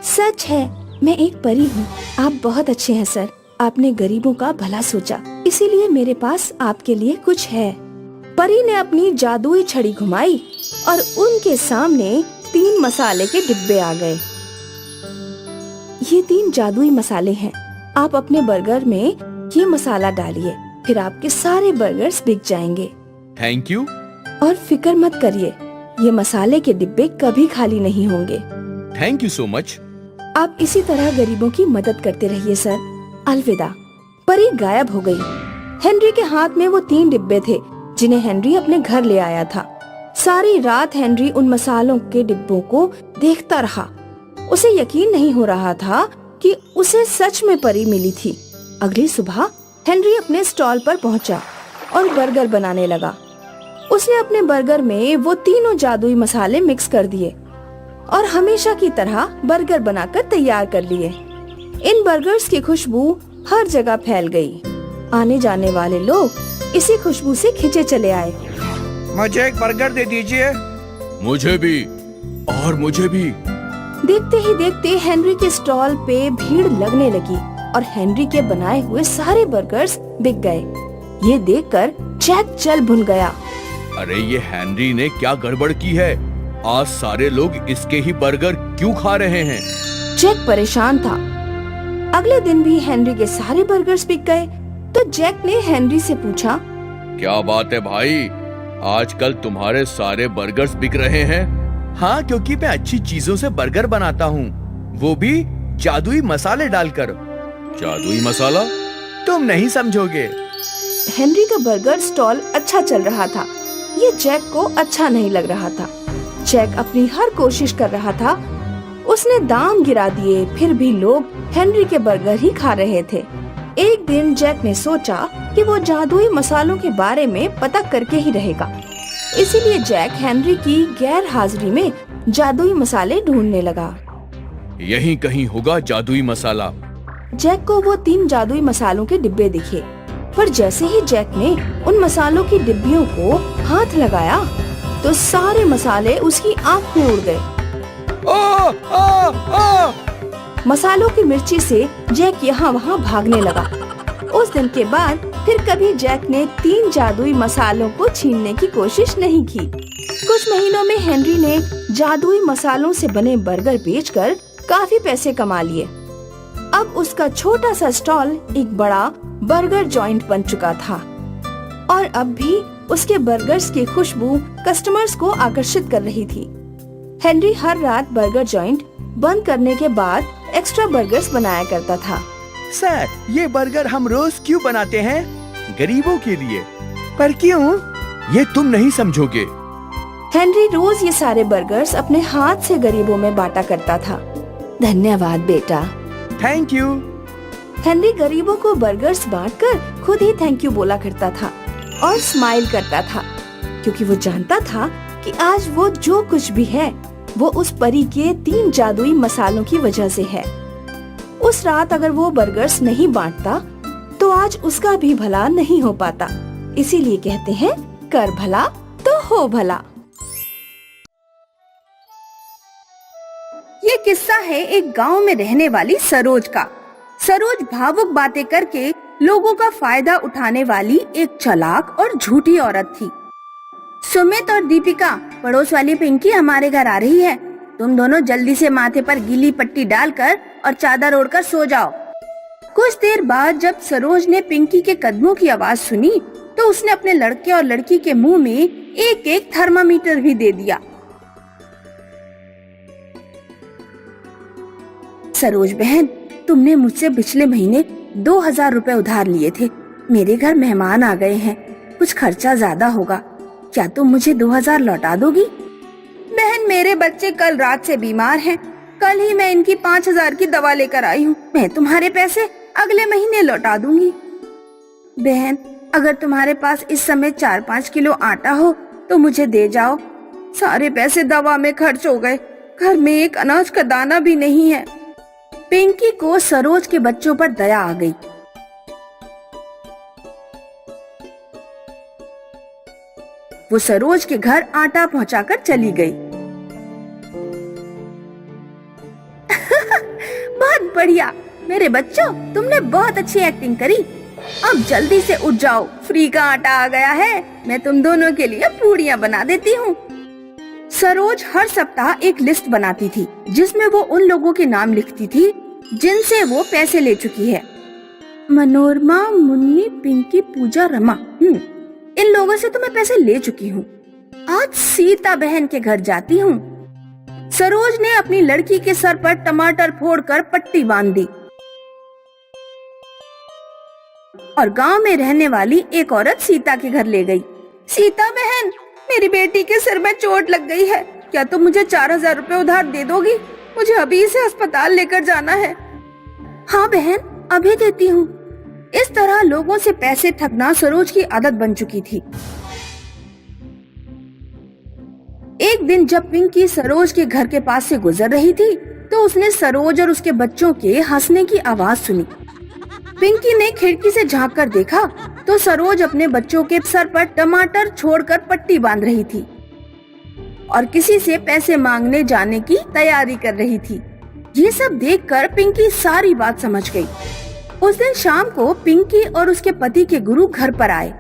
सच है, मैं एक परी हूँ। आप बहुत अच्छे हैं सर। आपने गरीबों का भला सोचा, इसीलिए मेरे पास आपके लिए कुछ है। परी ने अपनी जादुई छड़ी घुमाई और उनके सामने 3 मसाले के डिब्बे आ गए। ये 3 जादुई मसाले हैं। आप अपने बर्गर में ये मसाला डालिए, फिर आपके सारे बर्गर्स बिक जाएंगे। Thank you. और फिक्र मत करिए, ये मसाले के डिब्बे कभी खाली नहीं होंगे। Thank you so much. आप इसी तरह गरीबों की मदद करते रहिए सर। अलविदा। परी गायब हो गई। हेनरी के हाथ में वो 3 डिब्बे थे जिन्हें हेनरी अपने घर ले आया था। सारी रात हेनरी उन मसालों के डिब्बों को देखता रहा। उसे यकीन नहीं हो रहा था कि उसे सच में परी मिली थी। अगली सुबह हेनरी अपने स्टॉल पर पहुंचा और बर्गर बनाने लगा। उसने अपने बर्गर में वो तीनों जादुई मसाले मिक्स कर दिए और हमेशा की तरह बर्गर बनाकर तैयार कर लिए। इन बर्गर्स की खुशबू हर जगह फैल गई। आने जाने वाले लोग इसी खुशबू से खिंचे चले आए। मुझे एक बर्गर दे दीजिए। मुझे भी, और मुझे भी। देखते ही देखते हेनरी के स्टॉल पे भीड़ लगने लगी और हेनरी के बनाए हुए सारे बर्गर्स बिक गए। ये देखकर जैक जल भुन गया। अरे ये हेनरी ने क्या गड़बड़ की है? आज सारे लोग इसके ही बर्गर क्यों खा रहे हैं? जैक परेशान था। अगले दिन भी हेनरी के सारे बर्गर्स बिक गए तो जैक ने हेनरी से पूछा, क्या बात है भाई, आजकल तुम्हारे सारे बर्गर्स बिक रहे हैं? हाँ, क्योंकि मैं अच्छी चीजों से बर्गर बनाता हूँ, वो भी जादुई मसाले डालकर। जादुई मसाला? तुम नहीं समझोगे। हेनरी का बर्गर स्टॉल अच्छा चल रहा था, ये जैक को अच्छा नहीं लग रहा था। जैक अपनी हर कोशिश कर रहा था। उसने दाम गिरा दिए, फिर भी लोग हेनरी के बर्गर ही खा रहे थे। एक दिन जैक ने सोचा कि वो जादुई मसालों के बारे में पता करके ही रहेगा। इसीलिए जैक हेनरी की गैर हाजिरी में जादुई मसाले ढूंढने लगा। यहीं कहीं होगा जादुई मसाला। जैक को वो 3 जादुई मसालों के डिब्बे दिखे, पर जैसे ही जैक ने उन मसालों की डिब्बियों को हाथ लगाया तो सारे मसाले उसकी आंख में उड़ गए। मसालों की मिर्ची से जैक यहाँ वहाँ भागने लगा। उस दिन के बाद फिर कभी जैक ने 3 जादुई मसालों को छीनने की कोशिश नहीं की। कुछ महीनों में हेनरी ने जादुई मसालों से बने बर्गर बेचकर काफी पैसे कमा लिए। अब उसका छोटा सा स्टॉल एक बड़ा बर्गर जॉइंट बन चुका था और अब भी उसके बर्गर्स की खुशबू कस्टमर्स को आकर्षित कर रही थी। हेनरी हर रात बर्गर जॉइंट बंद करने के बाद एक्स्ट्रा बर्गर्स बनाया करता था। सर, ये बर्गर हम रोज क्यों बनाते हैं? गरीबों के लिए। पर क्यों? ये तुम नहीं समझोगे। हेनरी रोज ये सारे बर्गर्स अपने हाथ से गरीबों में बांटा करता था। धन्यवाद बेटा। Thank you. हेनरी गरीबों को बर्गर्स बांटकर खुद ही थैंक यू बोला करता था और स्माइल करता था, क्योंकि वो जानता था कि आज वो जो कुछ भी है वो उस परी के 3 जादुई मसालों की वजह से है। उस रात अगर वो बर्गर्स नहीं बांटता तो आज उसका भी भला नहीं हो पाता। इसीलिए कहते हैं, कर भला तो हो भला। ये किस्सा है एक गांव में रहने वाली सरोज का। सरोज भावुक बातें करके लोगों का फायदा उठाने वाली एक चालाक और झूठी औरत थी। सुमित और दीपिका, पड़ोस वाली पिंकी हमारे घर आ रही है। तुम दोनों जल्दी से माथे पर गीली पट्टी डालकर और चादर ओढ़कर सो जाओ। कुछ देर बाद जब सरोज ने पिंकी के कदमों की आवाज सुनी तो उसने अपने लड़के और लड़की के मुंह में एक एक थर्मामीटर भी दे दिया। सरोज बहन, तुमने मुझसे पिछले महीने 2000 रुपए उधार लिए थे। मेरे घर मेहमान आ गए हैं, कुछ खर्चा ज्यादा होगा। क्या तुम मुझे 2000 लौटा दोगी? बहन, मेरे बच्चे कल रात से बीमार हैं। कल ही मैं इनकी 5000 की दवा लेकर आई हूँ। मैं तुम्हारे पैसे अगले महीने लौटा दूंगी। बहन, अगर तुम्हारे पास इस समय 4-5 किलो आटा हो तो मुझे दे जाओ। सारे पैसे दवा में खर्च हो गए। घर में एक अनाज का दाना भी नहीं है। पिंकी को सरोज के बच्चों पर दया आ गई। वो सरोज के घर आटा पहुंचाकर चली गई। बहुत बढ़िया मेरे बच्चों, तुमने बहुत अच्छी एक्टिंग करी। अब जल्दी से उठ जाओ, फ्री का आटा आ गया है। मैं तुम दोनों के लिए पूड़ियाँ बना देती हूँ। सरोज हर सप्ताह एक लिस्ट बनाती थी जिसमें वो उन लोगों के नाम लिखती थी जिनसे वो पैसे ले चुकी है। मनोरमा, मुन्नी, पिंकी, पूजा, रमा। इन लोगों से तो मैं पैसे ले चुकी हूँ। आज सीता बहन के घर जाती हूँ। सरोज ने अपनी लड़की के सर पर टमाटर फोड़कर पट्टी बांध दी और गांव में रहने वाली एक औरत सीता के घर ले गई। सीता बहन, मेरी बेटी के सिर में चोट लग गई है। क्या तुम मुझे 4000 रुपए उधार दे दोगी? मुझे अभी इसे अस्पताल लेकर जाना है। हाँ बहन, अभी देती हूँ। इस तरह लोगों से पैसे ठगना सरोज की आदत बन चुकी थी। एक दिन जब पिंकी सरोज के घर के पास से गुजर रही थी तो उसने सरोज और उसके बच्चों के हंसने की आवाज सुनी। पिंकी ने खिड़की से झांक कर देखा तो सरोज अपने बच्चों के सर पर टमाटर छोड़कर पट्टी बांध रही थी और किसी से पैसे मांगने जाने की तैयारी कर रही थी। ये सब देखकर पिंकी सारी बात समझ गई। उस दिन शाम को पिंकी और उसके पति के गुरु घर पर आए।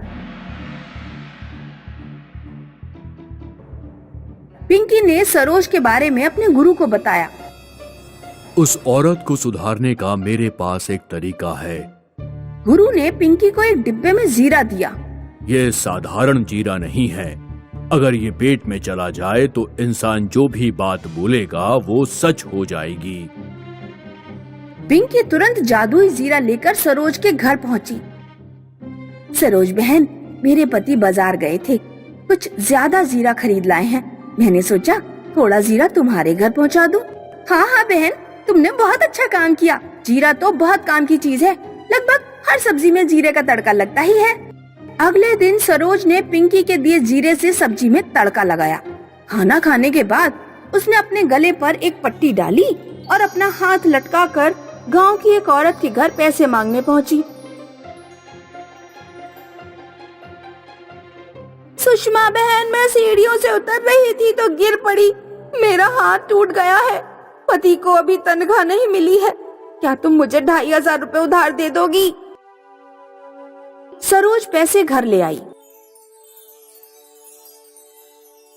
पिंकी ने सरोज के बारे में अपने गुरु को बताया। उस औरत को सुधारने का मेरे पास एक तरीका है। गुरु ने पिंकी को एक डिब्बे में जीरा दिया। ये साधारण जीरा नहीं है। अगर ये पेट में चला जाए तो इंसान जो भी बात बोलेगा वो सच हो जाएगी। पिंकी तुरंत जादुई जीरा लेकर सरोज के घर पहुंची। सरोज बहन, मेरे पति बाजार गए थे, कुछ ज्यादा जीरा खरीद लाए हैं। मैंने सोचा थोड़ा जीरा तुम्हारे घर पहुंचा दूं। हाँ हाँ बहन, तुमने बहुत अच्छा काम किया। जीरा तो बहुत काम की चीज है, लगभग हर सब्जी में जीरे का तड़का लगता ही है। अगले दिन सरोज ने पिंकी के दिए जीरे से सब्जी में तड़का लगाया। खाना खाने के बाद उसने अपने गले पर एक पट्टी डाली और अपना हाथ लटकाकर गांव की एक औरत के घर पैसे मांगने पहुंची। सुषमा बहन, मैं सीढ़ियों से उतर रही थी तो गिर पड़ी। मेरा हाथ टूट गया है। पति को अभी तनख्वाह नहीं मिली है। क्या तुम मुझे 2500 रुपए उधार दे दोगी? सरोज पैसे घर ले आई।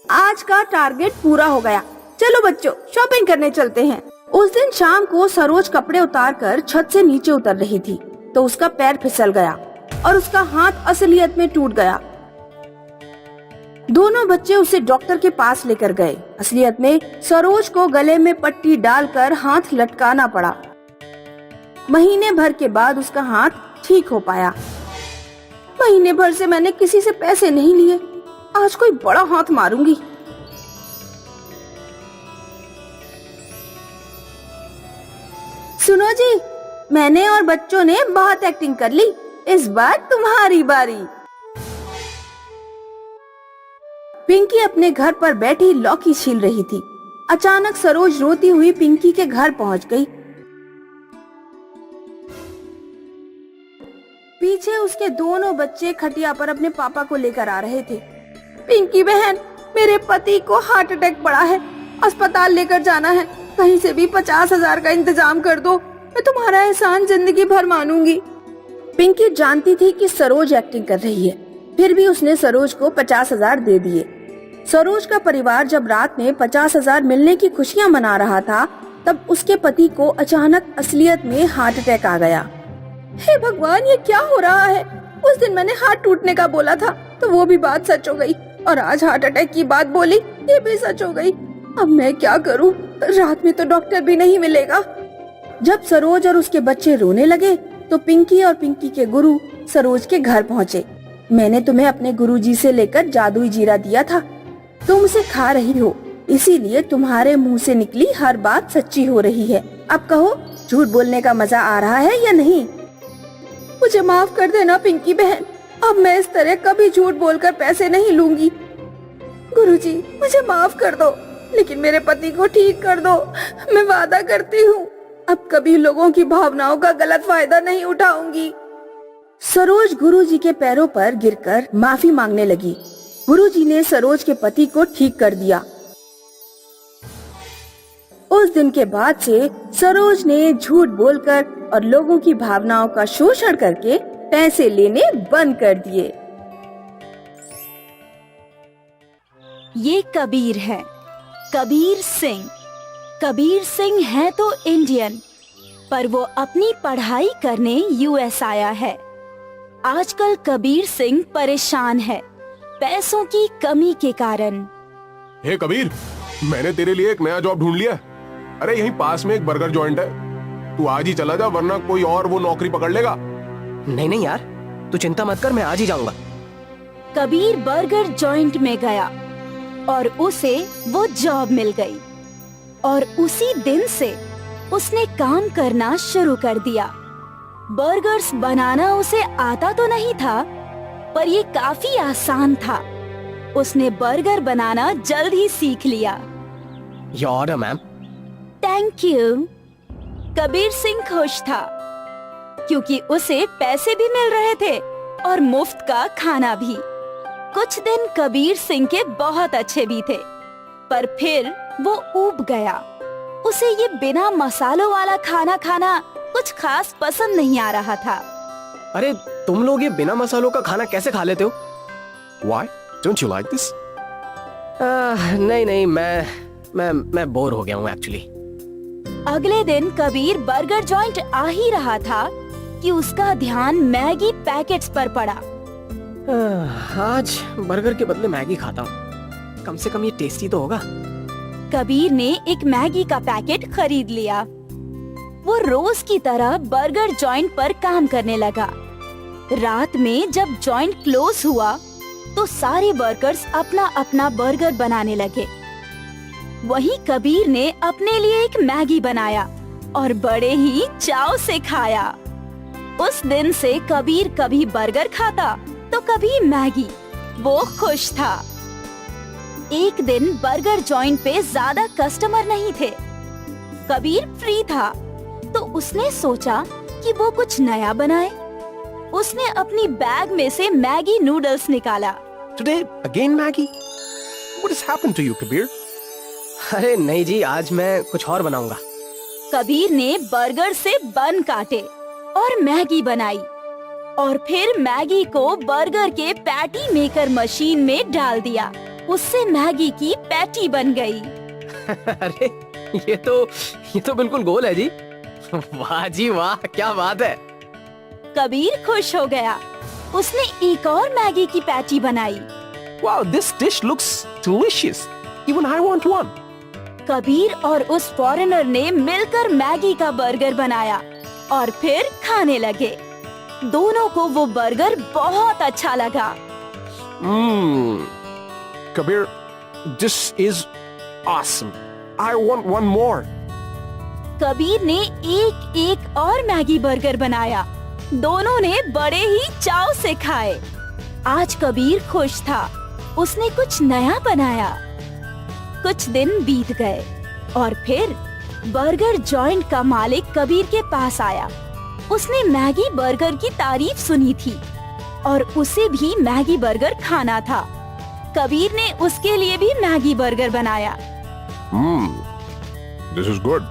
आज का टारगेट पूरा हो गया। चलो बच्चों, शॉपिंग करने चलते हैं। उस दिन शाम को सरोज कपड़े उतारकर छत से नीचे उतर रही थी तो उसका पैर फिसल गया और उसका हाथ असलियत में टूट गया। दोनों बच्चे उसे डॉक्टर के पास लेकर गए। असलियत में सरोज को गले में पट्टी डालकर हाथ लटकाना पड़ा। महीने भर के बाद उसका हाथ ठीक हो पाया। महीने भर से मैंने किसी से पैसे नहीं लिए। आज कोई बड़ा हाथ मारूंगी। सुनो जी, मैंने और बच्चों ने बहुत एक्टिंग कर ली। इस बार तुम्हारी बारी। पिंकी अपने घर पर बैठी लौकी छील रही थी। अचानक सरोज रोती हुई पिंकी के घर पहुंच गई। पीछे उसके दोनों बच्चे खटिया पर अपने पापा को लेकर आ रहे थे। पिंकी बहन, मेरे पति को हार्ट अटैक पड़ा है, अस्पताल लेकर जाना है। कहीं से भी 50,000 का इंतजाम कर दो। मैं तुम्हारा एहसान जिंदगी भर मानूंगी। पिंकी जानती थी कि सरोज एक्टिंग कर रही है, फिर भी उसने सरोज को 50,000 दे दिए। सरोज का परिवार जब रात में 50,000 मिलने की खुशियां मना रहा था तब उसके पति को अचानक असलियत में हार्ट अटैक आ गया। हे भगवान, ये क्या हो रहा है? उस दिन मैंने हाथ टूटने का बोला था तो वो भी बात सच हो गई और आज हार्ट अटैक की बात बोली, ये भी सच हो गई। अब मैं क्या करूं? रात में तो डॉक्टर भी नहीं मिलेगा। जब सरोज और उसके बच्चे रोने लगे तो पिंकी और पिंकी के गुरु सरोज के घर पहुँचे। मैंने तुम्हें अपने गुरुजी से लेकर जादुई जीरा दिया था, तुम उसे खा रही हो, इसीलिए तुम्हारे मुंह से निकली हर बात सच्ची हो रही है। अब कहो, झूठ बोलने का मजा आ रहा है या नहीं? मुझे माफ कर देना पिंकी बहन, अब मैं इस तरह कभी झूठ बोलकर पैसे नहीं लूंगी। गुरुजी, मुझे माफ कर दो, लेकिन मेरे पति को ठीक कर दो। मैं वादा करती हूँ अब कभी लोगों की भावनाओं का गलत फायदा नहीं उठाऊंगी। सरोज गुरुजी के पैरों पर गिरकर माफी मांगने लगी। गुरुजी ने सरोज के पति को ठीक कर दिया। उस दिन के बाद से सरोज ने झूठ बोलकर और लोगों की भावनाओं का शोषण करके पैसे लेने बंद कर दिए। ये कबीर है, कबीर सिंह। कबीर सिंह है तो इंडियन, पर वो अपनी पढ़ाई करने यूएस आया है। आजकल कबीर सिंह परेशान है पैसों की कमी के कारण। हे कबीर, मैंने तेरे लिए एक नया जॉब ढूंढ लिया। अरे यहीं पास में एक बर्गर जॉइंट है, तू आज ही चला जा वरना कोई और वो नौकरी पकड़ लेगा। नहीं नहीं यार, तू चिंता मत कर, मैं आज ही जाऊंगा। कबीर बर्गर जॉइंट में गया और उसे वो जॉब मिल गई और उसी दिन से उसने काम करना शुरू कर दिया। बर्गर्स बनाना उसे आता तो नहीं था, पर ये काफी आसान था। उसने बर्गर बनाना जल्द ही सीख लिया। Your order ma'am. Thank you. Kabir Singh खुश था क्योंकि उसे पैसे भी मिल रहे थे और मुफ्त का खाना भी। कुछ दिन कबीर सिंह के बहुत अच्छे भी थे, पर फिर वो ऊब गया। उसे ये बिना मसालों वाला खाना खाना कुछ खास पसंद नहीं आ रहा था। अरे तुम लोग ये बिना मसालों का खाना कैसे खा लेते हो? Why? Don't you like this? नहीं, मैं बोर हो गया हूँ एक्चुअली। अगले दिन कबीर बर्गर जॉइंट आ ही रहा था कि उसका ध्यान मैगी पैकेट्स पर पड़ा। आज बर्गर के बदले मैगी खाता हूँ, कम से कम ये टेस्टी तो होगा। कबीर ने एक मैगी का पैकेट खरीद लिया। वो रोज की तरह बर्गर जॉइंट पर काम करने लगा। रात में जब जॉइंट क्लोज हुआ तो सारे वर्कर्स अपना अपना बर्गर बनाने लगे। वहीं कबीर ने अपने लिए एक मैगी बनाया और बड़े ही चाव से खाया। उस दिन से कबीर कभी बर्गर खाता तो कभी मैगी। वो खुश था। एक दिन बर्गर जॉइंट पे ज्यादा कस्टमर नहीं थे। कबीर फ्री था तो उसने सोचा कि वो कुछ नया बनाए। उसने अपनी बैग में से मैगी नूडल्स निकाला। Today again Maggie? What has happened to you, Kabir? अरे नहीं जी, आज मैं कुछ और बनाऊंगा। कबीर ने बर्गर से बन काटे और मैगी बनाई और फिर मैगी को बर्गर के पैटी मेकर मशीन में डाल दिया। उससे मैगी की पैटी बन गई। अरे ये तो बिल्कुल गोल है जी। वाह जी वाह, क्या बात है। कबीर खुश हो गया। उसने एक और मैगी की पैटी बनाई। Wow, this dish looks delicious. Even I want one. Kabir और उस फॉरेनर ने मिलकर मैगी का बर्गर बनाया और फिर खाने लगे। दोनों को वो बर्गर बहुत अच्छा लगा। Kabir, this is awesome. I want one more. Kabir ने एक एक और मैगी बर्गर बनाया। दोनों ने बड़े ही चाव से खाए। आज कबीर खुश था। उसने कुछ नया बनाया। कुछ दिन बीत गए और फिर बर्गर जॉइंट का मालिक कबीर के पास आया। उसने मैगी बर्गर की तारीफ सुनी थी और उसे भी मैगी बर्गर खाना था। कबीर ने उसके लिए भी मैगी बर्गर बनाया। This is good.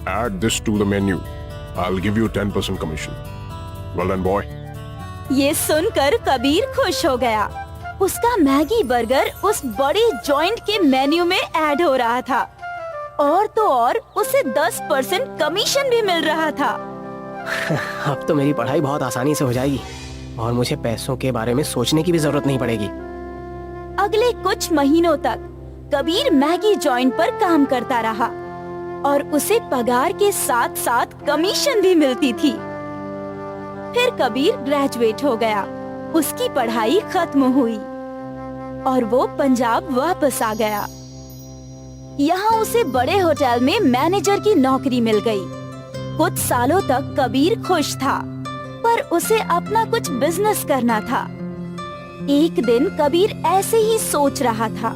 Add this to the menu. I'll give you 10% commission. Well done, boy. ये सुनकर कबीर खुश हो गया। उसका मैगी बर्गर उस बड़े जॉइंट के मेन्यू में ऐड हो रहा था और तो और उसे 10% कमीशन भी मिल रहा था। अब तो मेरी पढ़ाई बहुत आसानी से हो जाएगी और मुझे पैसों के बारे में सोचने की भी जरूरत नहीं पड़ेगी। अगले कुछ महीनों तक कबीर मैगी जॉइंट पर काम करता रहा और उसे पगार के साथ साथ कमीशन भी मिलती थी। फिर कबीर ग्रेजुएट हो गया। उसकी पढ़ाई खत्म हुई और वो पंजाब वापस आ गया। यहाँ उसे बड़े होटल में मैनेजर की नौकरी मिल गई। कुछ सालों तक कबीर खुश था, पर उसे अपना कुछ बिजनेस करना था। एक दिन कबीर ऐसे ही सोच रहा था।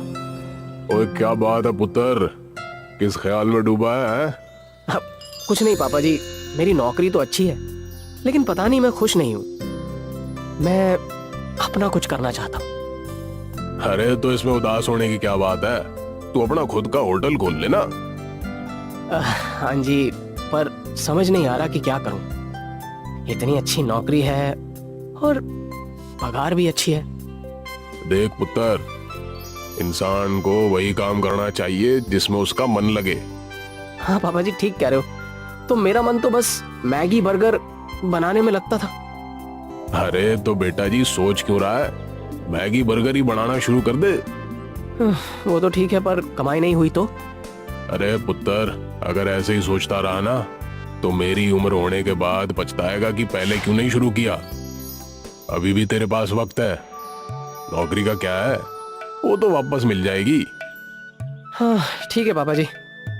ओए क्या बात है पुत्र, किस ख्याल में डूबा है? कुछ नहीं पापा जी, मेरी नौकरी तो अच्छी है, लेकिन पता नहीं मैं खुश नहीं हूँ। मैं अपना कुछ करना चाहता हूँ। अरे तो इसमें उदास होने की क्या बात है? तू अपना खुद का होटल खोल लेना। हाँ जी, पर समझ नहीं आ रहा कि क्या करूँ। इतनी अच्छी नौकरी है और पगार भी अच्छी है। देख पुत्र, इंसान को वही काम करना चाहिए जिसमें उसका मन लगे। हाँ पापा जी ठीक कह रहे हो। तो मेरा मन तो बस मैगी बर्गर बनाने में लगता था। अरे तो बेटा जी सोच क्यों रहा है, मैगी बर्गर ही बनाना शुरू कर दे। वो तो ठीक है, पर कमाई नहीं हुई तो? अरे पुत्र, अगर ऐसे ही सोचता रहा ना तो मेरी उम्र होने के बाद पछताएगा कि पहले क्यों नहीं शुरू किया। अभी भी तेरे पास वक्त है। नौकरी का क्या है, वो तो वापस मिल जाएगी। हाँ ठीक है पापा जी।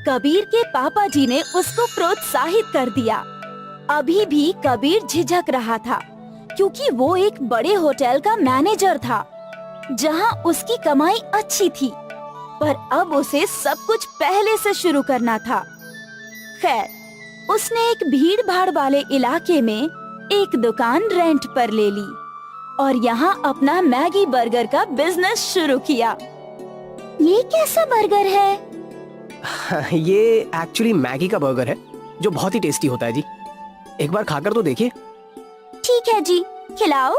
कबीर के पापा जी ने उसको प्रोत्साहित कर दिया। अभी भी कबीर झिझक रहा था क्योंकि वो एक बड़े होटल का मैनेजर था। जहां उसकी कमाई अच्छी थी, पर अब उसे सब कुछ पहले से शुरू करना था। खैर, उसने एक भीड़ भाड़ वाले इलाके में एक दुकान रेंट पर ले ली और यहाँ अपना मैगी बर्गर का बिजनेस शुरू किया। ये कैसा बर्गर है? ये एक्चुअली मैगी का बर्गर है जो बहुत ही टेस्टी होता है जी। एक बार खाकर तो देखिए। ठीक है जी, खिलाओ।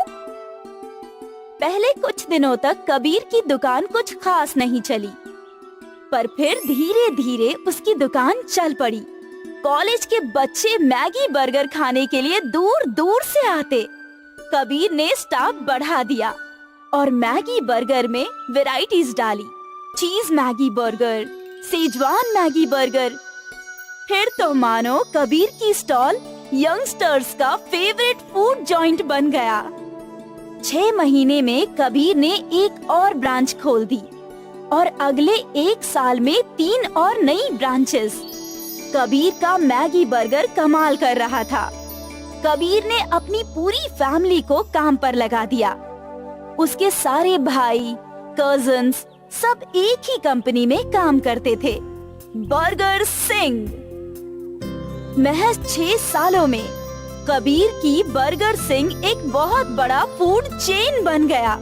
पहले कुछ दिनों तक कबीर की दुकान कुछ खास नहीं चली, पर फिर धीरे धीरे उसकी दुकान चल पड़ी। कॉलेज के बच्चे मैगी बर्गर खाने के लिए दूर दूर से आते। कबीर ने स्टाफ बढ़ा दिया और मैगी बर्गर में वैरायटीज डाली। चीज Maggi burger, Schezwan Maggi burger. फिर तो मानो कबीर की स्टॉल यंगस्टर्स का फेवरेट फूड जॉइंट बन गया। 6 महीने में कबीर ने एक और ब्रांच खोल दी और अगले 1 साल में 3 और नई ब्रांचेस। कबीर का मैगी बर्गर कमाल कर रहा था। कबीर ने अपनी पूरी फैमिली को काम पर लगा दिया। उसके सारे भाई, कजिन्स सब एक ही कंपनी में काम करते थे, बर्गर सिंह। महज 6 सालों में कबीर की बर्गर सिंह एक बहुत बड़ा फूड चेन बन गया।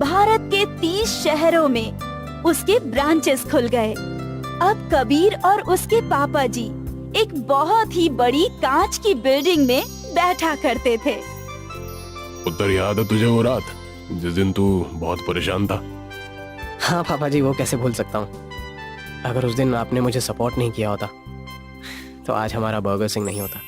भारत के 30 शहरों में उसके ब्रांचेस खुल गए। अब कबीर और उसके पापा जी एक बहुत ही बड़ी कांच की बिल्डिंग में बैठा करते थे। उत्तर याद है तुझे वो रात जिस दिन तू बहुत परेशान था? हाँ पापा जी, वो कैसे भूल सकता हूँ। अगर उस दिन आपने मुझे सपोर्ट नहीं किया होता तो आज हमारा बर्गर सिंह नहीं होता।